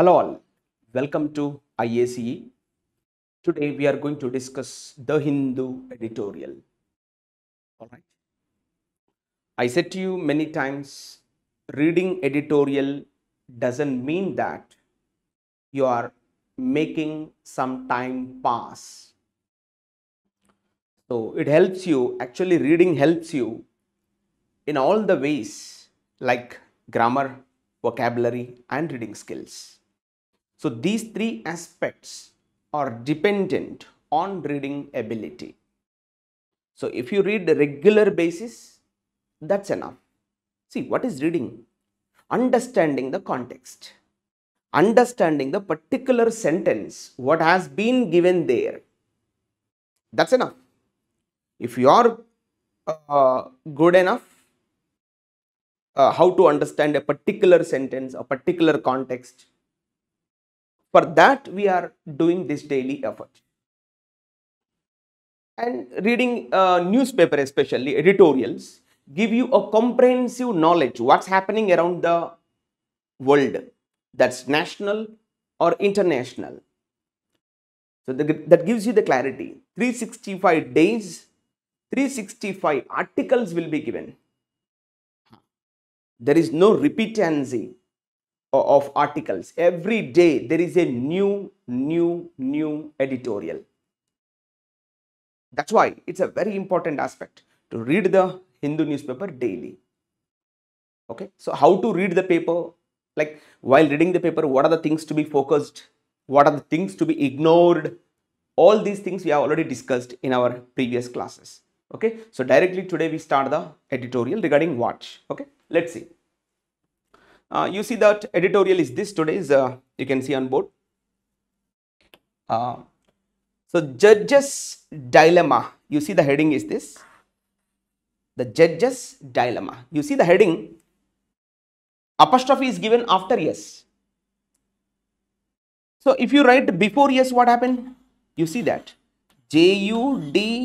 Hello all, welcome to IACE. Today we are going to discuss the Hindu editorial. All right. I said to you many times, reading editorial doesn't mean that you are making some time pass. So it helps you, actually reading helps you in all the ways like grammar, vocabulary and reading skills. So these three aspects are dependent on reading ability. So if you read a regular basis, that's enough. See, what is reading? Understanding the context, understanding the particular sentence, what has been given there. That's enough. If you are good enough, how to understand a particular sentence, a particular context, for that we are doing this daily effort. And reading newspaper, especially editorials, give you a comprehensive knowledge what's happening around the world, that's national or international. So that gives you the clarity. 365 days, 365 articles will be given. There is no repeatancy of articles. Every day there is a new editorial. That's why it's a very important aspect to read the Hindu newspaper daily. Okay, so how to read the paper? Like while reading the paper, what are the things to be focused? What are the things to be ignored? All these things we have already discussed in our previous classes. Okay, so directly today we start the editorial regarding watch. Okay, let's see. You see that editorial is this today's, you can see on board. So judge's dilemma, you see the heading is this. The judge's dilemma. You see the heading, apostrophe is given after yes. So if you write before yes, what happened? You see that JUDGE,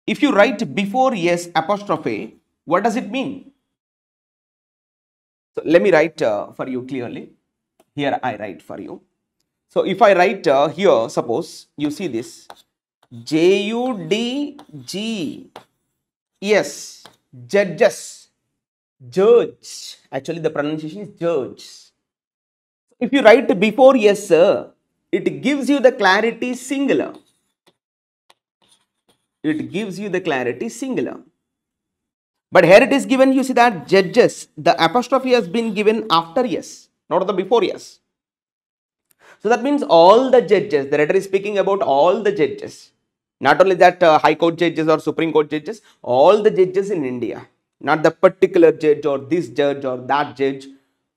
if you write before yes apostrophe, what does it mean? So let me write for you clearly. Here I write for you. So if I write here, suppose you see this JUDGES, judges, judge. Actually the pronunciation is judge. If you write before yes sir, it gives you the clarity singular. It gives you the clarity singular. But here it is given, you see that judges, the apostrophe has been given after yes, not the before yes. So that means all the judges, the writer is speaking about all the judges. Not only that High Court judges or Supreme Court judges, all the judges in India. Not the particular judge or this judge or that judge.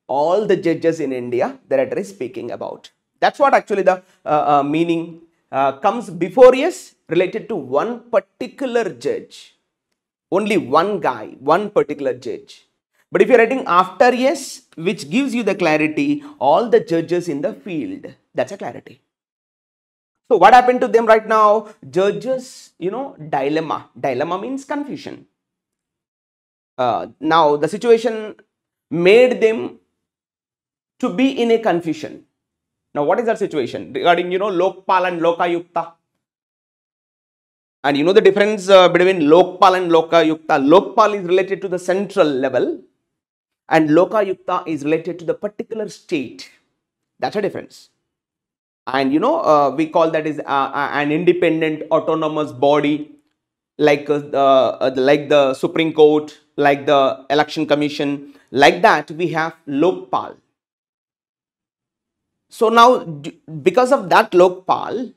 All the judges in India, the writer is speaking about. That's what actually the meaning comes before yes, related to one particular judge. Only one guy, one particular judge. But if you're writing after yes, which gives you the clarity, all the judges in the field, that's a clarity. So what happened to them right now? Judges, dilemma. Dilemma means confusion. Now the situation made them to be in a confusion. Now what is that situation? Regarding, Lokpal and Lokayukta. And you know the difference between Lokpal and Lokayukta. Lokpal is related to the central level and Lokayukta is related to the particular state. That's a difference. And we call that is an independent autonomous body like the Supreme Court, like the Election Commission. Like that we have Lokpal. So now because of that Lokpal,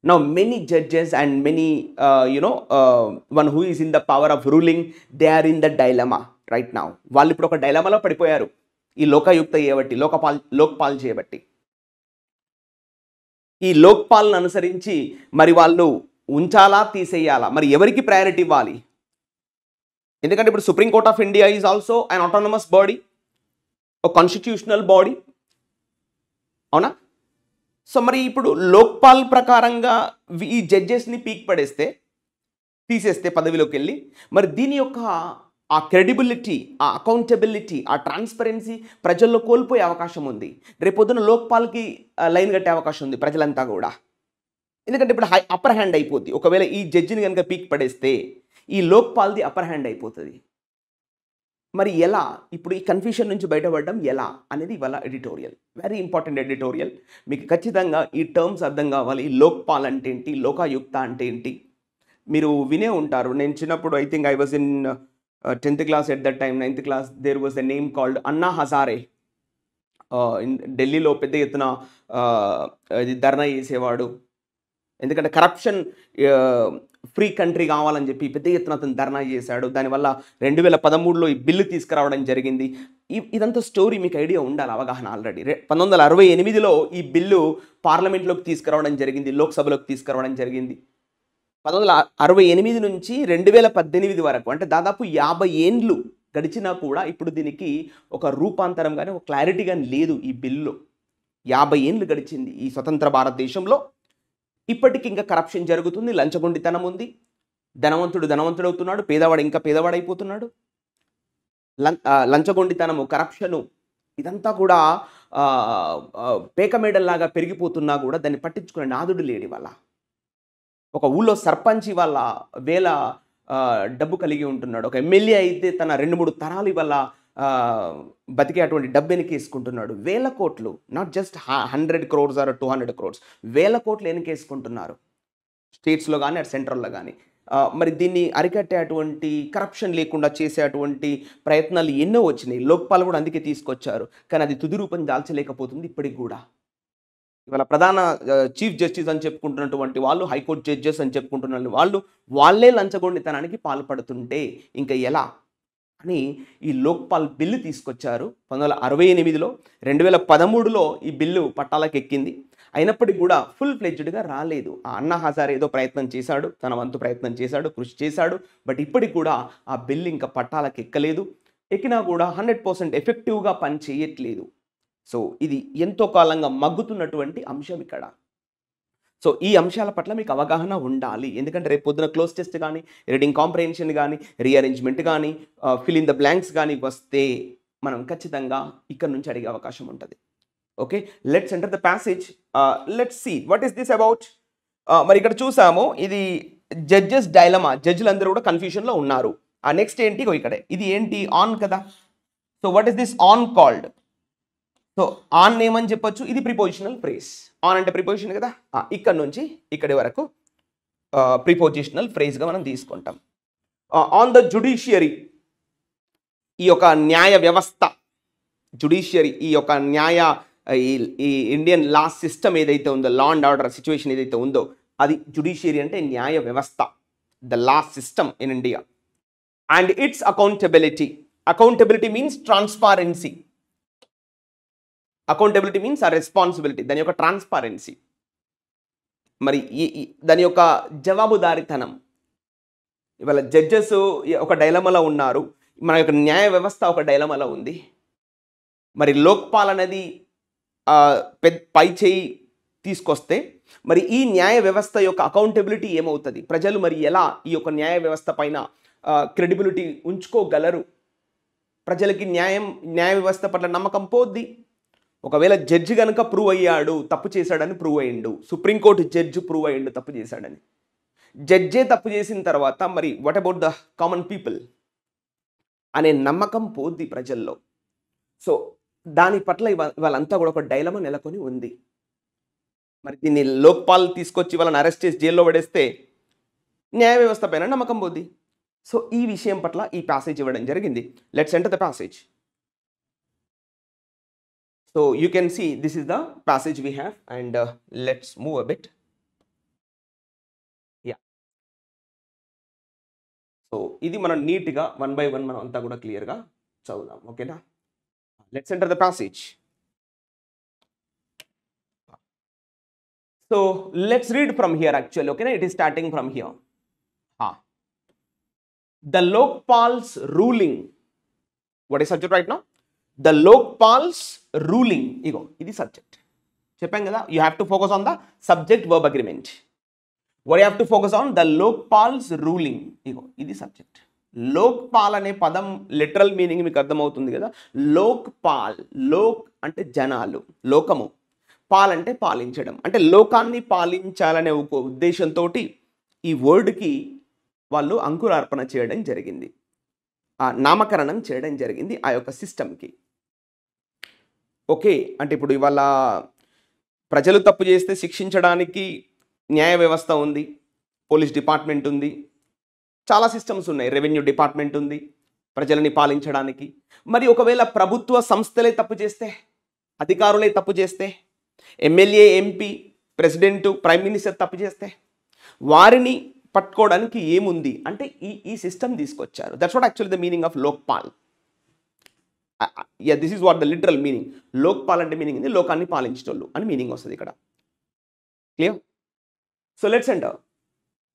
now many judges and many one who is in the power of ruling, they are in the dilemma right now. వాళ్ళు ఇప్పుడు ఒక డైలమాలో పడిపోయారు ఈ లోకాయుక్త చేయబట్టి, లోక్పాల్ చేయబట్టి. ఈ లోక్పాల్ అనుసరించి మరి వాళ్ళు ఉంచాలా తీసేయాలా, మరి ఎవరికి ప్రయారిటీ ఇవ్వాలి? ఎందుకంటే ఇప్పుడు supreme court of India is also an autonomous body, ఒక కాన్స్టిట్యూషనల్ బాడీ, అవునా? సో మరి ఇప్పుడు లోక్పాల్ ప్రకారంగా ఈ జడ్జెస్ని పీక్ పడేస్తే, తీసేస్తే పదవిలోకి వెళ్ళి, మరి దీని యొక్క ఆ క్రెడిబిలిటీ, ఆ అకౌంటబిలిటీ, ఆ ట్రాన్స్పరెన్సీ ప్రజల్లో కోల్పోయే అవకాశం ఉంది. రేపొద్దున లోక్పాల్కి లైన్ కట్టే అవకాశం ఉంది ప్రజలంతా కూడా. ఎందుకంటే ఇప్పుడు అప్పర్ హ్యాండ్ అయిపోద్ది. ఒకవేళ ఈ జడ్జిని కనుక పీక్ పడేస్తే ఈ లోక్పాల్ది అప్పర్ హ్యాండ్ అయిపోతుంది. మరి ఎలా ఇప్పుడు ఈ కన్ఫ్యూషన్ నుంచి బయటపడడం ఎలా అనేది ఇవాళ ఎడిటోరియల్, వెరీ ఇంపార్టెంట్ ఎడిటోరియల్. మీకు ఖచ్చితంగా ఈ టర్మ్స్ అర్థం కావాలి. లోక్పాల్ అంటే ఏంటి, లోకాయుక్త అంటే ఏంటి, మీరు వినే ఉంటారు. నేను చిన్నప్పుడు I think I was in 10th class at that time, 9th class, there was a name called Anna Hazare. ఢిల్లీలో పెద్ద ఎత్తున ఇది ధర్నా చేసేవాడు. ఎందుకంటే కరప్షన్ ఫ్రీ కంట్రీ కావాలని చెప్పి పెద్ద ఎత్తున అతను ధర్నా చేశాడు. దానివల్ల 2013లో ఈ బిల్లు తీసుకురావడం జరిగింది. ఇదంతా స్టోరీ మీకు ఐడియా ఉండాలి, అవగాహన ఆల్రెడీ. 1968లో ఈ బిల్లు పార్లమెంట్లోకి తీసుకురావడం జరిగింది, లోక్సభలోకి తీసుకురావడం జరిగింది. 1968 నుంచి 2018 వరకు, అంటే దాదాపు 50 ఏండ్లు గడిచినా కూడా ఇప్పుడు దీనికి ఒక రూపాంతరం కానీ ఒక క్లారిటీ కానీ లేదు ఈ బిల్లు. 50 ఏండ్లు గడిచింది ఈ స్వతంత్ర భారతదేశంలో. ఇప్పటికి ఇంకా కరప్షన్ జరుగుతుంది, లంచగొండితనం ఉంది, ధనవంతుడు ధనవంతుడవుతున్నాడు, పేదవాడు ఇంకా పేదవాడైపోతున్నాడు. లంచగొండితనము, కరప్షను ఇదంతా కూడా పేకమేడల్లాగా పెరిగిపోతున్నా కూడా దాన్ని పట్టించుకునే నాదుడు లేడి వల్ల. ఒక ఊళ్ళో సర్పంచ్ వల్ల వేల డబ్బు కలిగి ఉంటున్నాడు. ఒక ఎమ్మెల్యే అయితే తన 2-3 తరాలు వల్ల బతికే అటువంటి డబ్బు వెనకేసుకుంటున్నాడు. వేల కోట్లు, not just 100 crores or 200 crores, వేల కోట్లు వెనకేసుకుంటున్నారు స్టేట్స్లో కానీ అటు సెంట్రల్లో కానీ. మరి దీన్ని అరికట్టే అటువంటి కరప్షన్ లేకుండా చేసే అటువంటి ప్రయత్నాలు ఎన్నో వచ్చినాయి. లోక్పాల్ కూడా అందుకే తీసుకొచ్చారు, కానీ అది తుది రూపం దాల్చలేకపోతుంది ఇప్పటికి కూడా. ఇవాళ ప్రధాన చీఫ్ జస్టిస్ అని చెప్పుకుంటున్నటువంటి వాళ్ళు, హైకోర్టు జడ్జెస్ అని చెప్పుకుంటున్న వాళ్ళే లంచగొండితనానికి పాల్పడుతుంటే ఇంకా ఎలా అని ఈ లోక్పాల్ బిల్లు తీసుకొచ్చారు 1968లో. 2013లో ఈ బిల్లు పట్టాలకు ఎక్కింది. అయినప్పటికీ కూడా ఫుల్ ఫ్లెడ్జ్డ్గా రాలేదు. ఆ అన్నా హజారే ఏదో ప్రయత్నం చేశాడు, తన వంతు ప్రయత్నం చేశాడు, కృషి చేశాడు. బట్ ఇప్పటికి కూడా ఆ బిల్లు ఇంకా పట్టాలకు ఎక్కలేదు. ఎక్కినా కూడా 100% ఎఫెక్టివ్గా పని చేయట్లేదు. సో ఇది ఎంతో కాలంగా మగ్గుతున్నటువంటి అంశం ఇక్కడ. సో ఈ అంశాల పట్ల మీకు అవగాహన ఉండాలి. ఎందుకంటే రేపు పొద్దున క్లోజ్ టెస్ట్ కానీ, రీడింగ్ కాంప్రహెన్షన్ కానీ, రీఅరేంజ్మెంట్ కానీ, ఫిల్ ఇన్ ద బ్లాంక్స్ కానీ వస్తే మనం ఖచ్చితంగా ఇక్కడ నుంచి అడిగే అవకాశం ఉంటుంది. Okay, let's enter the passage. Let's see what is this about. మరి ఇక్కడ చూసాము, ఇది జడ్జెస్ డైలమా, జడ్జిలందరూ కూడా కన్ఫ్యూషన్లో ఉన్నారు. ఆ నెక్స్ట్ ఏంటి, ఇక్కడే ఇది ఏంటి, ఆన్ కదా. So what is this on called. So on ఏమని చెప్పొచ్చు, ఇది ప్రిపోజిషనల్ ఫ్రేజ్. ఆన్ అంటే ప్రిపోజిషన్ కదా, ఇక్కడ నుంచి ఇక్కడి వరకు ప్రిపోజిషనల్ ఫ్రేజ్గా మనం తీసుకుంటాం. ఆన్ ద జుడిషియరీ, ఈ యొక్క న్యాయ వ్యవస్థ, జుడిషియరీ ఈ యొక్క ఈ ఇండియన్ లా సిస్టమ్ ఏదైతే ఉందో, లా అండ్ ఆర్డర్ సిచ్యువేషన్ ఏదైతే ఉందో అది జుడిషియరీ అంటే న్యాయ వ్యవస్థ, the law system in India. And its accountability. Accountability means transparency. Accountability means ఆ రెస్పాన్సిబిలిటీ, దాని యొక్క ట్రాన్స్పారెన్సీ, మరి దాని యొక్క జవాబుదారితనం. ఇవాళ జడ్జెస్ ఒక డైలమాలో ఉన్నారు, మన యొక్క న్యాయ వ్యవస్థ ఒక డైలమాలో ఉంది. మరి లోక్పాల్ అనేది పై చేయి తీసుకొస్తే మరి ఈ న్యాయ వ్యవస్థ యొక్క అకౌంటబిలిటీ ఏమవుతుంది, ప్రజలు మరి ఎలా ఈ యొక్క న్యాయ వ్యవస్థ పైన క్రెడిబిలిటీ ఉంచుకోగలరు, ప్రజలకి న్యాయ వ్యవస్థ పట్ల నమ్మకం పోద్ది. ఒకవేళ జడ్జి కనుక ప్రూవ్ అయ్యాడు, తప్పు చేశాడని ప్రూవ్ అయ్యిండు, సుప్రీంకోర్టు జడ్జి ప్రూవ్ అయ్యిండు తప్పు చేశాడని, జడ్జే తప్పు చేసిన తర్వాత మరి what about the common people అనే నమ్మకం పోద్ది ప్రజల్లో. సో దాని పట్ల వాళ్ళంతా కూడా ఒక డైలమా నెలకొని ఉంది. మరి దీన్ని లోక్పాల్ తీసుకొచ్చి వాళ్ళని అరెస్ట్ చేసి జైల్లో పడేస్తే న్యాయ వ్యవస్థ పైన నమ్మకం పోద్ది. సో ఈ విషయం పట్ల ఈ ప్యాసేజ్ ఇవ్వడం జరిగింది. Let's enter the passage. So you can see this is the passage we have, and let's move a bit. Yeah. So ఇది మనం నీట్గా 1 by 1 మనం అంతా కూడా క్లియర్గా చదువుదాం. ఓకేనా, let's enter the passage. So let's read from here actually. Okay, it is starting from here. The Lokpal's ruling. What is subject right now? The Lokpal's ruling. Igo, ఇది subject. చెప్పాం కదా, you have to focus on the subject verb agreement. What you have to focus on? The Lokpal's ruling. Igo, ఇది subject. Lokpal అనే పదం literal meaning మీకు అర్థమవుతుంది కదా. లోక్పాల్, లోక్ అంటే జనాలు, లోకము, పాల్ అంటే పాలించడం, అంటే లోకాన్ని పాలించాలనే ఒక ఉద్దేశంతో ఈ వర్డ్కి వాళ్ళు అంకురార్పణ చేయడం జరిగింది, ఆ నామకరణం చేయడం జరిగింది ఆ యొక్క సిస్టమ్కి. ఓకే, అంటే ఇప్పుడు ఇవాళ ప్రజలు తప్పు చేస్తే శిక్షించడానికి న్యాయ వ్యవస్థ ఉంది, పోలీస్ డిపార్ట్మెంట్ ఉంది, చాలా సిస్టమ్స్ ఉన్నాయి, రెవెన్యూ డిపార్ట్మెంట్ ఉంది ప్రజలని పాలించడానికి. మరి ఒకవేళ ప్రభుత్వ సంస్థలే తప్పు చేస్తే, అధికారులే తప్పు చేస్తే, MLA, MP, president, prime minister తప్పు చేస్తే వారిని పట్టుకోవడానికి ఏముంది అంటే ఈ సిస్టమ్ తీసుకొచ్చారు. That's what actually the meaning of Lokpal. This is what the literal meaning. Lokpal అంటే మీనింగ్ ఉంది లోకాన్ని పాలించేటోళ్ళు అని మీనింగ్ వస్తుంది ఇక్కడ. Clear? So let's enter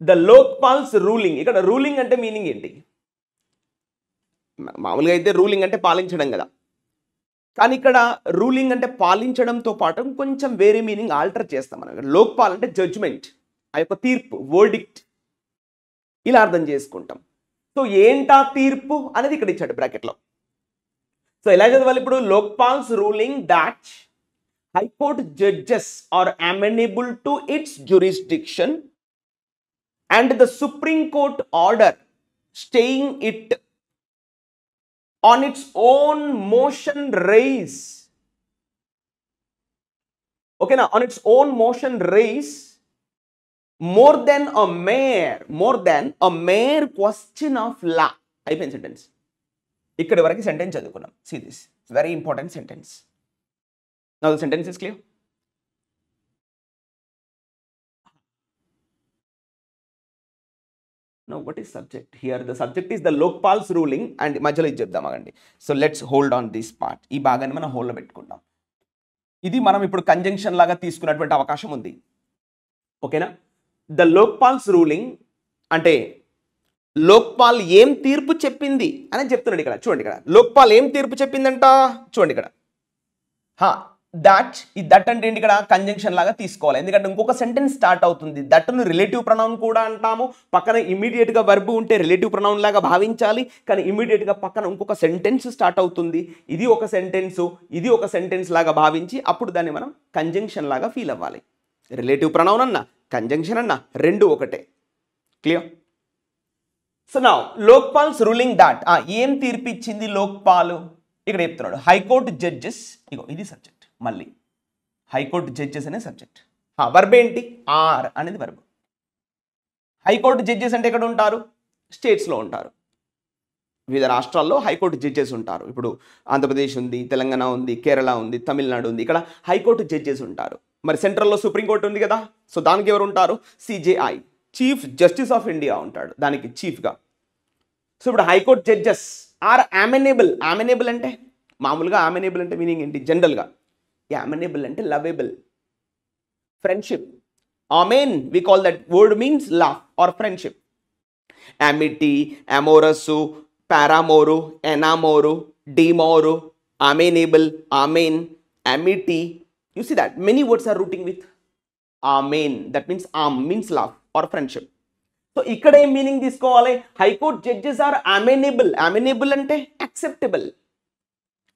the Lokpal's ruling. ఇక్కడ రూలింగ్ అంటే మీనింగ్ ఏంటి? మామూలుగా అయితే రూలింగ్ అంటే పాలించడం కదా, కానీ ఇక్కడ రూలింగ్ అంటే పాలించడంతో పాటు కొంచెం వేరే మీనింగ్ ఆల్టర్ చేస్తాం మనం. లోక్పాల్ అంటే జడ్జ్మెంట్, ఆ యొక్క తీర్పు, వర్డిక్ట్, ఇలా అర్థం చేసుకుంటాం. సో ఏంటా తీర్పు అనేది ఇక్కడ ఇచ్చాడు బ్రాకెట్లో. సో ఎలా చదవాలి ఇప్పుడు? Lokpal's ruling that high court judges are amenable to its jurisdiction and the supreme court order staying it on its own motion raise. Okay, now on its own motion raise more than a mere question of law. అయిపోయింది sentence. ఇక్కడి వరకు sentence చదువుకున్నాం. See this, it's very important sentence. Now the sentence is clear. Now what is subject here? The subject is the Lokpal's ruling and మధ్యలో ఇది చెప్దాం ఆగండి. So let's hold on this part. ఈ భాగాన్ని మనం హోల్డ్లో పెట్టుకుంటాం. ఇది మనం ఇప్పుడు కంజంక్షన్ లాగా తీసుకున్నటువంటి అవకాశం ఉంది. ఓకేనా? ద లోక్పాల్స్ రూలింగ్ అంటే లోక్పాల్ ఏం తీర్పు చెప్పింది అని చెప్తున్నాడు ఇక్కడ. చూడండి ఇక్కడ లోక్పాల్ ఏం తీర్పు చెప్పిందంట. చూడండి ఇక్కడ దట్ అంటే ఏంటి? ఇక్కడ కంజంక్షన్ లాగా తీసుకోవాలి, ఎందుకంటే ఇంకొక సెంటెన్స్ స్టార్ట్ అవుతుంది. దట్ను రిలేటివ్ ప్రొనౌన్ కూడా అంటాము. పక్కన ఇమీడియట్గా వర్బ్ ఉంటే రిలేటివ్ ప్రొనౌన్ లాగా భావించాలి, కానీ ఇమీడియట్గా పక్కన ఇంకొక సెంటెన్స్ స్టార్ట్ అవుతుంది. ఇది ఒక సెంటెన్స్, ఇది ఒక సెంటెన్స్ లాగా భావించి అప్పుడు దాన్ని మనం కంజంక్షన్ లాగా ఫీల్ అవ్వాలి. రిలేటివ్ ప్రొనౌన్ అన్నా కంజంక్షన్ అన్నా రెండు ఒకటే. Clear? So now Lokpal's ruling that, ఏం తీర్పిచ్చింది లోక్పాల్ ఇక్కడ చెప్తున్నాడు. హైకోర్టు జడ్జెస్, ఇగో ఇది సబ్జెక్ట్, మళ్ళీ హైకోర్టు జడ్జెస్ అనే సబ్జెక్ట్. వర్బ్ ఏంటి? ఆర్ అనేది వర్బ్. హైకోర్టు జడ్జెస్ అంటే ఎక్కడ ఉంటారు? స్టేట్స్లో ఉంటారు. వివిధ రాష్ట్రాల్లో హైకోర్టు జడ్జెస్ ఉంటారు. ఇప్పుడు ఆంధ్రప్రదేశ్ ఉంది, తెలంగాణ ఉంది, కేరళ ఉంది, తమిళనాడు ఉంది. ఇక్కడ హైకోర్టు జడ్జెస్ ఉంటారు. మరి సెంట్రల్లో సుప్రీంకోర్టు ఉంది కదా, సో దానికి ఎవరు ఉంటారు? CJI, chief justice of India ఉంటాడు దానికి చీఫ్గా. సో ఇప్పుడు high court judges are amenable. Amenable అంటే మామూలుగా అమెనబుల్ అంటే మీనింగ్ ఏంటి? జనరల్గా అమెనబుల్ అంటే lovable, friendship. Amen, we call that word means love or friendship. Amity, amorous, paramour, enamour, డిమోరు, amenable, amen, amity. You see that many words are rooting with amen. That means means love or friendship. So ikkada em meaning తీసుకోవాలి? High court judges are amenable. Amenable అంటే acceptable,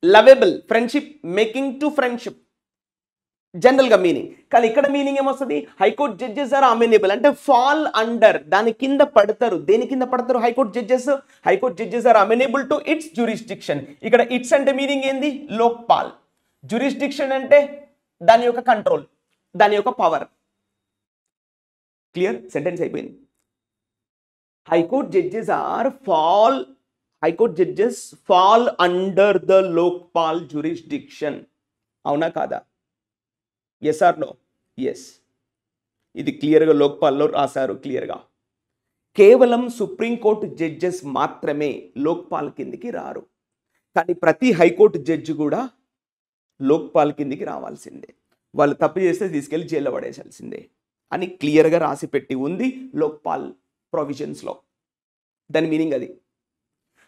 lovable, friendship, making to friendship జనరల్గా మీనింగ్. కానీ ఇక్కడ meaning ఏమొస్తుంది? High court judges are అమెనబుల్ అంటే fall under, దాని కింద పడతారు. దేని కింద పడతారు? High court judges. High court judges are amenable to its jurisdiction. ఇక్కడ ఇట్స్ అంటే మీనింగ్ ఏంది? లోక్పాల్. జ్యూరిస్డిక్షన్ అంటే దాని యొక్క కంట్రోల్, దాని యొక్క పవర్. క్లియర్? సెంటెన్స్ అయిపోయింది. High court judges are high court judges fall under the Lokpal jurisdiction. అవునా కాదా? Yes or no? ఎస్. ఇది క్లియర్గా లోక్పాల్లో రాశారు క్లియర్గా. కేవలం సుప్రీంకోర్టు జడ్జెస్ మాత్రమే లోక్పాల్ కిందికి రారు, కానీ ప్రతి హైకోర్టు జడ్జి కూడా లోక్పాల్ కిందికి రావాల్సిందే. వాళ్ళు తప్పు చేస్తే తీసుకెళ్ళి జైల్లో పడేసాల్సిందే అని క్లియర్గా రాసి పెట్టి ఉంది లోక్పాల్ ప్రొవిజన్స్లో. దాని మీనింగ్ అది.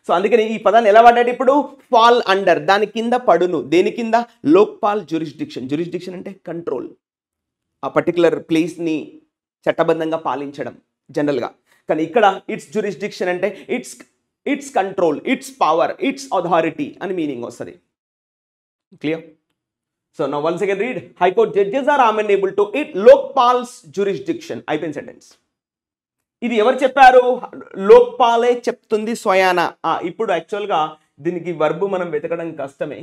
సో అందుకని ఈ పదాన్ని ఎలా వాడాడు ఇప్పుడు? ఫాల్ అండర్, దాని కింద పడును. దేని కింద? లోక్పాల్ జ్యూరిస్డిక్షన్. జ్యూరిస్డిక్షన్ అంటే కంట్రోల్, ఆ పర్టికులర్ ప్లేస్ని చట్టబద్ధంగా పాలించడం జనరల్గా. కానీ ఇక్కడ ఇట్స్ జ్యూరిస్డిక్షన్ అంటే its control, its power, its authority అని మీనింగ్ వస్తుంది. Clear? So now once again read. High court judges are amenable to it Lokpal's jurisdiction. అయిపోయింది సెంటెన్స్. ఇది ఎవరు చెప్పారు? లోక్పాలే చెప్తుంది స్వయాన. ఇప్పుడు యాక్చువల్గా దీనికి వర్బ్ మనం వెతకడం కష్టమే,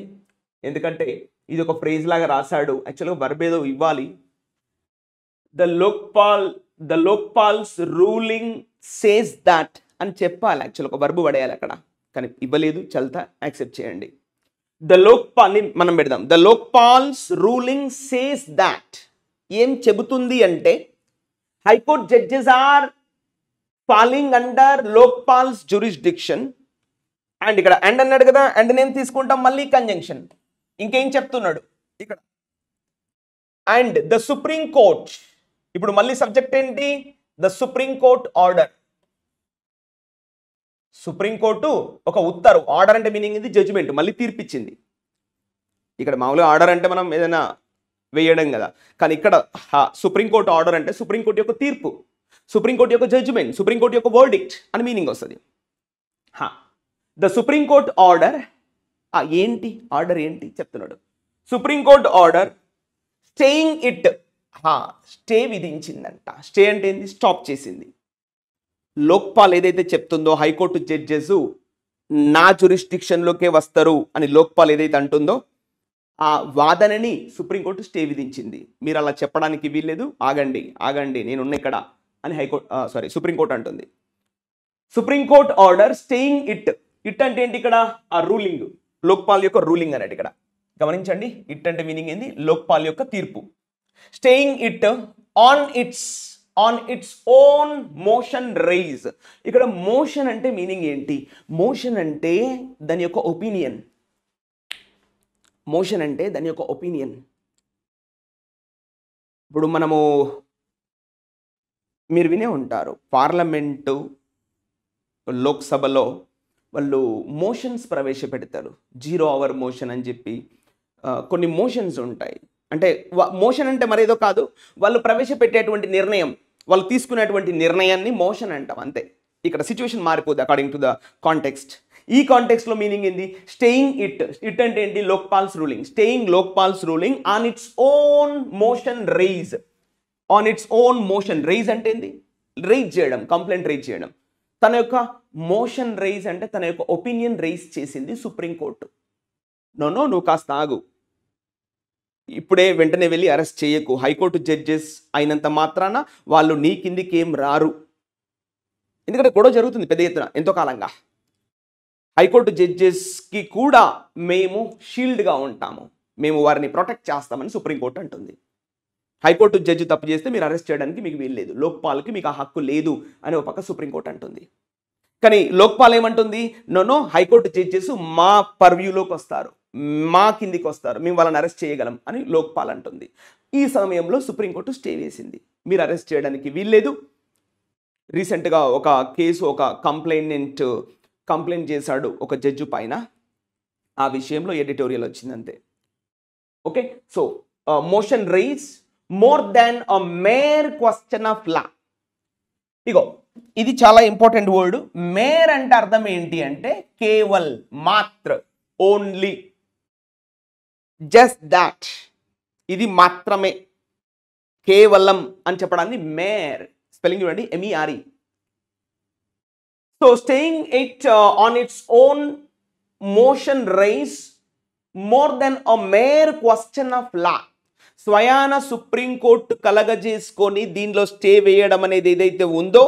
ఎందుకంటే ఇది ఒక ఫ్రేజ్ లాగా రాశాడు. యాక్చువల్గా వర్బ్ ఏదో ఇవ్వాలి. The Lokpal's ruling says that అని చెప్పాలి. యాక్చువల్ ఒక వర్బ్ పడేయాలి అక్కడ, కానీ ఇవ్వలేదు. చల్తా యాక్సెప్ట్ చేయండి. ద లోక్పాల్ మనం పెడదాం. The Lokpal's ruling says that ఏం చెబుతుంది అంటే high court judges are falling under Lokpal's jurisdiction. And ఇక్కడ అండ్ అన్నాడు కదా, అండ్ నేమ్ తీసుకుంటాం, మళ్ళీ కంజంక్షన్. ఇంకేం చెప్తున్నాడు ఇక్కడ? And the supreme court. ఇప్పుడు మళ్ళీ సబ్జెక్ట్ ఏంటి? The supreme court order. Supreme court ఒక ఉత్తర్వు, ఆర్డర్ అంటే మీనింగ్ ఇది జడ్జిమెంట్, మళ్ళీ తీర్పిచ్చింది. ఇక్కడ మామూలుగా ఆర్డర్ అంటే మనం ఏదైనా వేయడం కదా, కానీ ఇక్కడ సుప్రీంకోర్టు ఆర్డర్ అంటే సుప్రీంకోర్టు యొక్క తీర్పు, సుప్రీంకోర్టు యొక్క జడ్జిమెంట్, సుప్రీంకోర్టు యొక్క వర్డిక్ట్ అని మీనింగ్ వస్తుంది. ద సుప్రీంకోర్టు ఆర్డర్ ఏంటి? ఆర్డర్ ఏంటి చెప్తున్నాడు. Supreme court order staying it, stay విధించిందంట. స్టే అంటే ఏంటి? స్టాప్ చేసింది. లోక్పాల్ ఏదైతే చెప్తుందో హైకోర్టు జడ్జెస్ నా జ్యూరిస్డిక్షన్లోకే వస్తారు అని లోక్పాల్ ఏదైతే అంటుందో ఆ వాదనని సుప్రీంకోర్టు స్టే విధించింది. మీరు అలా చెప్పడానికి వీల్లేదు, ఆగండి ఆగండి నేనున్న ఇక్కడ అని సుప్రీంకోర్టు అంటుంది. Supreme court order staying it. It అంటే ఏంటి? ఇక్కడ ఆ రూలింగ్, లోక్పాల్ యొక్క రూలింగ్ అన్నట్టు. ఇక్కడ గమనించండి, ఇట్ అంటే మీనింగ్ ఏంది? లోక్పాల్ యొక్క తీర్పు. Staying it on its own motion rise. ఇక్కడ మోషన్ అంటే మీనింగ్ ఏంటి? మోషన్ అంటే దాని యొక్క ఒపీనియన్. మోషన్ అంటే దాని యొక్క ఒపీనియన్. ఇప్పుడు మనము మీరు వినే ఉంటారు, పార్లమెంటు లోక్సభలో వాళ్ళు మోషన్స్ ప్రవేశపెడతారు. 0 అవర్ మోషన్ అని చెప్పి కొన్ని మోషన్స్ ఉంటాయి. అంటే మోషన్ అంటే మరేదో కాదు, వాళ్ళు ప్రవేశపెట్టేటువంటి నిర్ణయం, వాళ్ళు తీసుకునేటువంటి నిర్ణయాన్ని మోషన్ అంటాం, అంతే. ఇక్కడ సిచ్యువేషన్ మారిపోద్ది అకార్డింగ్ టు ద కాంటెక్స్ట్. ఈ కాంటెక్స్ట్లో మీనింగ్ ఏంది? Staying it. ఇట్ అంటే ఏంటి? Lokpal's ruling. Staying Lokpal's ruling on its own motion rise. On its own motion rise అంటే ఏంది? రైజ్ చేయడం, కంప్లైంట్ రైజ్ చేయడం. తన యొక్క మోషన్ రైజ్ అంటే తన యొక్క ఒపీనియన్ రైజ్ చేసింది సుప్రీంకోర్టు. నువ్వు కాస్త ఆగు, ఇప్పుడే వెంటనే వెళ్ళి అరెస్ట్ చేయకు. హైకోర్టు జడ్జెస్ అయినంత మాత్రాన వాళ్ళు నీ కిందికి ఏం రారు. ఎందుకంటే గొడవ జరుగుతుంది పెద్ద ఎత్తున ఎంతో కాలంగా. హైకోర్టు జడ్జెస్కి కూడా మేము షీల్డ్గా ఉంటాము, మేము వారిని ప్రొటెక్ట్ చేస్తామని సుప్రీంకోర్టు అంటుంది. హైకోర్టు జడ్జి తప్పు చేస్తే మీరు అరెస్ట్ చేయడానికి మీకు వీల్లేదు, లోక్పాల్కి మీకు ఆ హక్కు లేదు అని ఒక పక్క సుప్రీంకోర్టు అంటుంది. కానీ లోక్పాల్ ఏమంటుంది? నో, హైకోర్టు జడ్జెస్ మా పర్వ్యూలోకి వస్తారు, మా కిందికి వస్తారు, మేము వాళ్ళని అరెస్ట్ చేయగలం అని లోక్పాల్ అంటుంది. ఈ సమయంలో సుప్రీంకోర్టు స్టే వేసింది, మీరు అరెస్ట్ చేయడానికి వీల్లేదు. రీసెంట్గా ఒక కేసు, ఒక కంప్లైంట్ చేశాడు ఒక జడ్జి పైన, ఆ విషయంలో ఎడిటోరియల్ వచ్చింది అంతే. Okay, so motion rise more than a mere question of law. ఇగో ఇది చాలా ఇంపార్టెంట్ వర్డ్. మేర్ అంటే అర్థం ఏంటి అంటే కేవల్, మాత్ర, ఓన్లీ, జస్ట్ దాట్, ఇది మాత్రమే, కేవలం అని చెప్పడాన్ని మేర్. స్పెల్లింగ్ చూడండి, MERE. So staying it on its own motion rise more than a mere question of law. స్వయాన సుప్రీంకోర్టు కలగజేసుకొని దీనిలో స్టే వేయడం అనేది ఏదైతే ఉందో,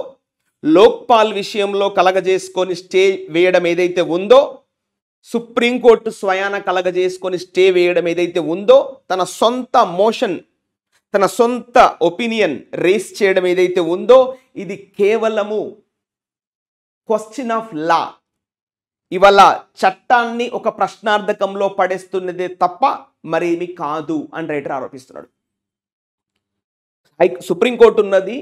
లోక్పాల్ విషయంలో కలగజేసుకొని స్టే వేయడం ఏదైతే ఉందో, సుప్రీంకోర్టు స్వయాన కలగజేసుకొని స్టే వేయడం ఏదైతే ఉందో, తన సొంత మోషన్, తన సొంత ఒపీనియన్ రేస్ చేయడం ఏదైతే ఉందో, ఇది కేవలము క్వశ్చన్ ఆఫ్ లా. ఇవాళ చట్టాన్ని ఒక ప్రశ్నార్థకంలో పడేస్తున్నదే తప్ప మరేమి కాదు అని రైటర్ ఆరోపిస్తున్నాడు. సుప్రీంకోర్టు ఉన్నది,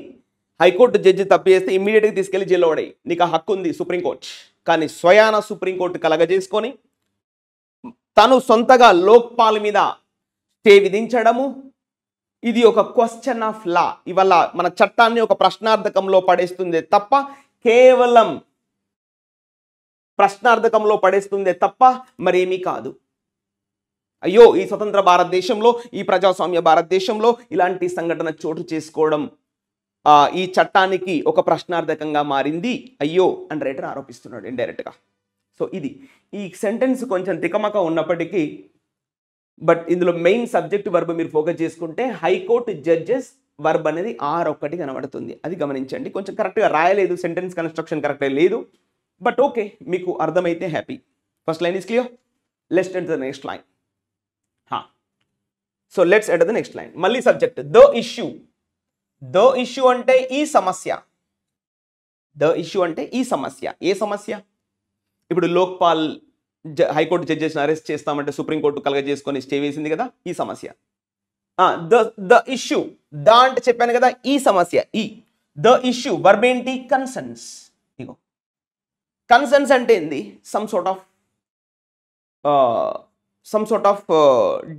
హైకోర్టు జడ్జి తప్పు చేస్తే ఇమ్మీడియట్గా తీసుకెళ్లి జైల్లో పడేయి, నీకు ఆ హక్కు ఉంది సుప్రీంకోర్టు. కానీ స్వయాన సుప్రీంకోర్టు కలగజేసుకొని తను సొంతగా లోక్పాల్ మీద స్టే విధించడము, ఇది ఒక క్వశ్చన్ ఆఫ్ లా. ఇవాళ మన చట్టాన్ని ఒక ప్రశ్నార్థకంలో పడేస్తుంది తప్ప కేవలం ప్రశ్నార్థకంలో పడేస్తుందే తప్ప మరేమీ కాదు. అయ్యో ఈ స్వతంత్ర భారతదేశంలో, ఈ ప్రజాస్వామ్య భారతదేశంలో ఇలాంటి సంఘటన చోటు చేసుకోవడం ఈ చట్టానికి ఒక ప్రశ్నార్థకంగా మారింది అయ్యో అని రైటర్ ఆరోపిస్తున్నాడు ఇండైరెక్ట్గా. సో ఇది ఈ సెంటెన్స్ కొంచెం తికమక ఉన్నప్పటికీ, బట్ ఇందులో మెయిన్ సబ్జెక్ట్ వర్బ్ మీరు ఫోకస్ చేసుకుంటే హైకోర్టు జడ్జెస్ వర్బ్ అనేది R1 కనబడుతుంది. అది గమనించండి. కొంచెం కరెక్ట్గా రాయలేదు, సెంటెన్స్ కన్స్ట్రక్షన్ కరెక్ట్గా లేదు, బట్ ఓకే మీకు అర్థమైతే happy. First line is clear. Let's enter the next line. So let's enter the next line. మళ్ళీ subject the issue. The issue అంటే ఈ సమస్య. ద ఇష్యూ అంటే ఈ సమస్య. ఏ సమస్య? ఇప్పుడు లోక్పాల్ హైకోర్టు జడ్జెస్ని అరెస్ట్ చేస్తామంటే సుప్రీంకోర్టు కలగజేసుకొని స్టే వేసింది కదా, ఈ సమస్య. ద ఇష్యూ, ద అంటే చెప్పాను కదా, ఈ సమస్య. ఈ ద ఇష్యూ వర్బ్ ఏంటి? కన్సర్న్స్. ఇగో కన్సర్న్స్ అంటే ఏంది? Some sort of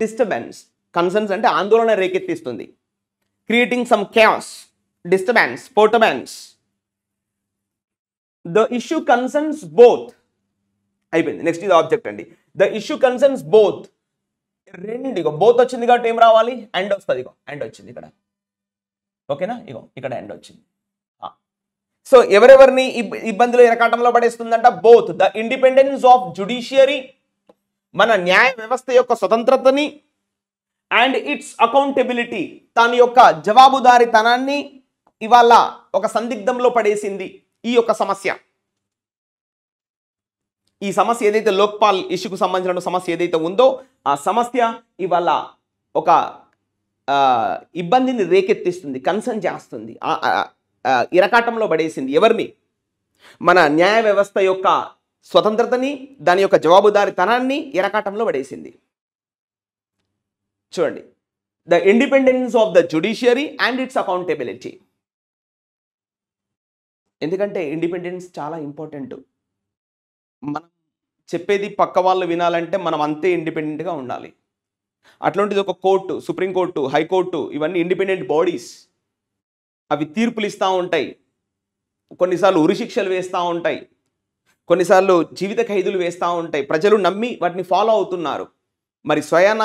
disturbance. Concerns అంటే ఆందోళన రేకెత్తిస్తుంది. Creating some chaos, disturbance, perturbance. The issue concerns both. అయిపోయింది. నెక్స్ట్ ఇది ఆబ్జెక్ట్ అండి. The issue concerns both. రెండు ఇగో బోత్ వచ్చింది కాబట్టి ఏం రావాలి? అండ్ వస్తుంది. ఇగో అండ్ వచ్చింది ఇక్కడ. ఓకేనా? ఇగో ఇక్కడ అండ్ వచ్చింది. సో ఎవరెవరిని ఇబ్బందులు ఇరకాటంలో పడేస్తుందంట? Both the independence of judiciary, మన న్యాయ వ్యవస్థ యొక్క స్వతంత్రతని, అండ్ ఇట్స్ అకౌంటబిలిటీ, తన యొక్క జవాబుదారీతనాన్ని ఇవాళ ఒక సందిగ్ధంలో పడేసింది ఈ యొక్క సమస్య. ఈ సమస్య ఏదైతే లోక్పాల్ ఇష్యూకు సంబంధించిన సమస్య ఏదైతే ఉందో ఆ సమస్య ఇవాళ ఒక ఇబ్బందిని రేకెత్తిస్తుంది, కన్సర్న్ చేస్తుంది, ఇరకాటంలో పడేసింది. ఎవరిని? మన న్యాయ వ్యవస్థ యొక్క స్వతంత్రతని, దాని యొక్క జవాబుదారీతనాన్ని ఇరకాటంలో పడేసింది. చూడండి, the independence of the judiciary and its accountability. ఎందుకంటే ఇండిపెండెన్స్ చాలా ఇంపార్టెంట్. మనం చెప్పేది పక్క వాళ్ళు వినాలంటే మనం అంతే ఇండిపెండెంట్గా ఉండాలి. అట్లాంటిది ఒక కోర్టు, సుప్రీంకోర్టు, హైకోర్టు, ఇవన్నీ ఇండిపెండెంట్ బాడీస్. అవి తీర్పులు ఇస్తూ ఉంటాయి, కొన్నిసార్లు ఉరిశిక్షలు వేస్తూ ఉంటాయి, కొన్నిసార్లు జీవిత ఖైదులు వేస్తూ ఉంటాయి. ప్రజలు నమ్మి వాటిని ఫాలో అవుతున్నారు. మరి స్వయాన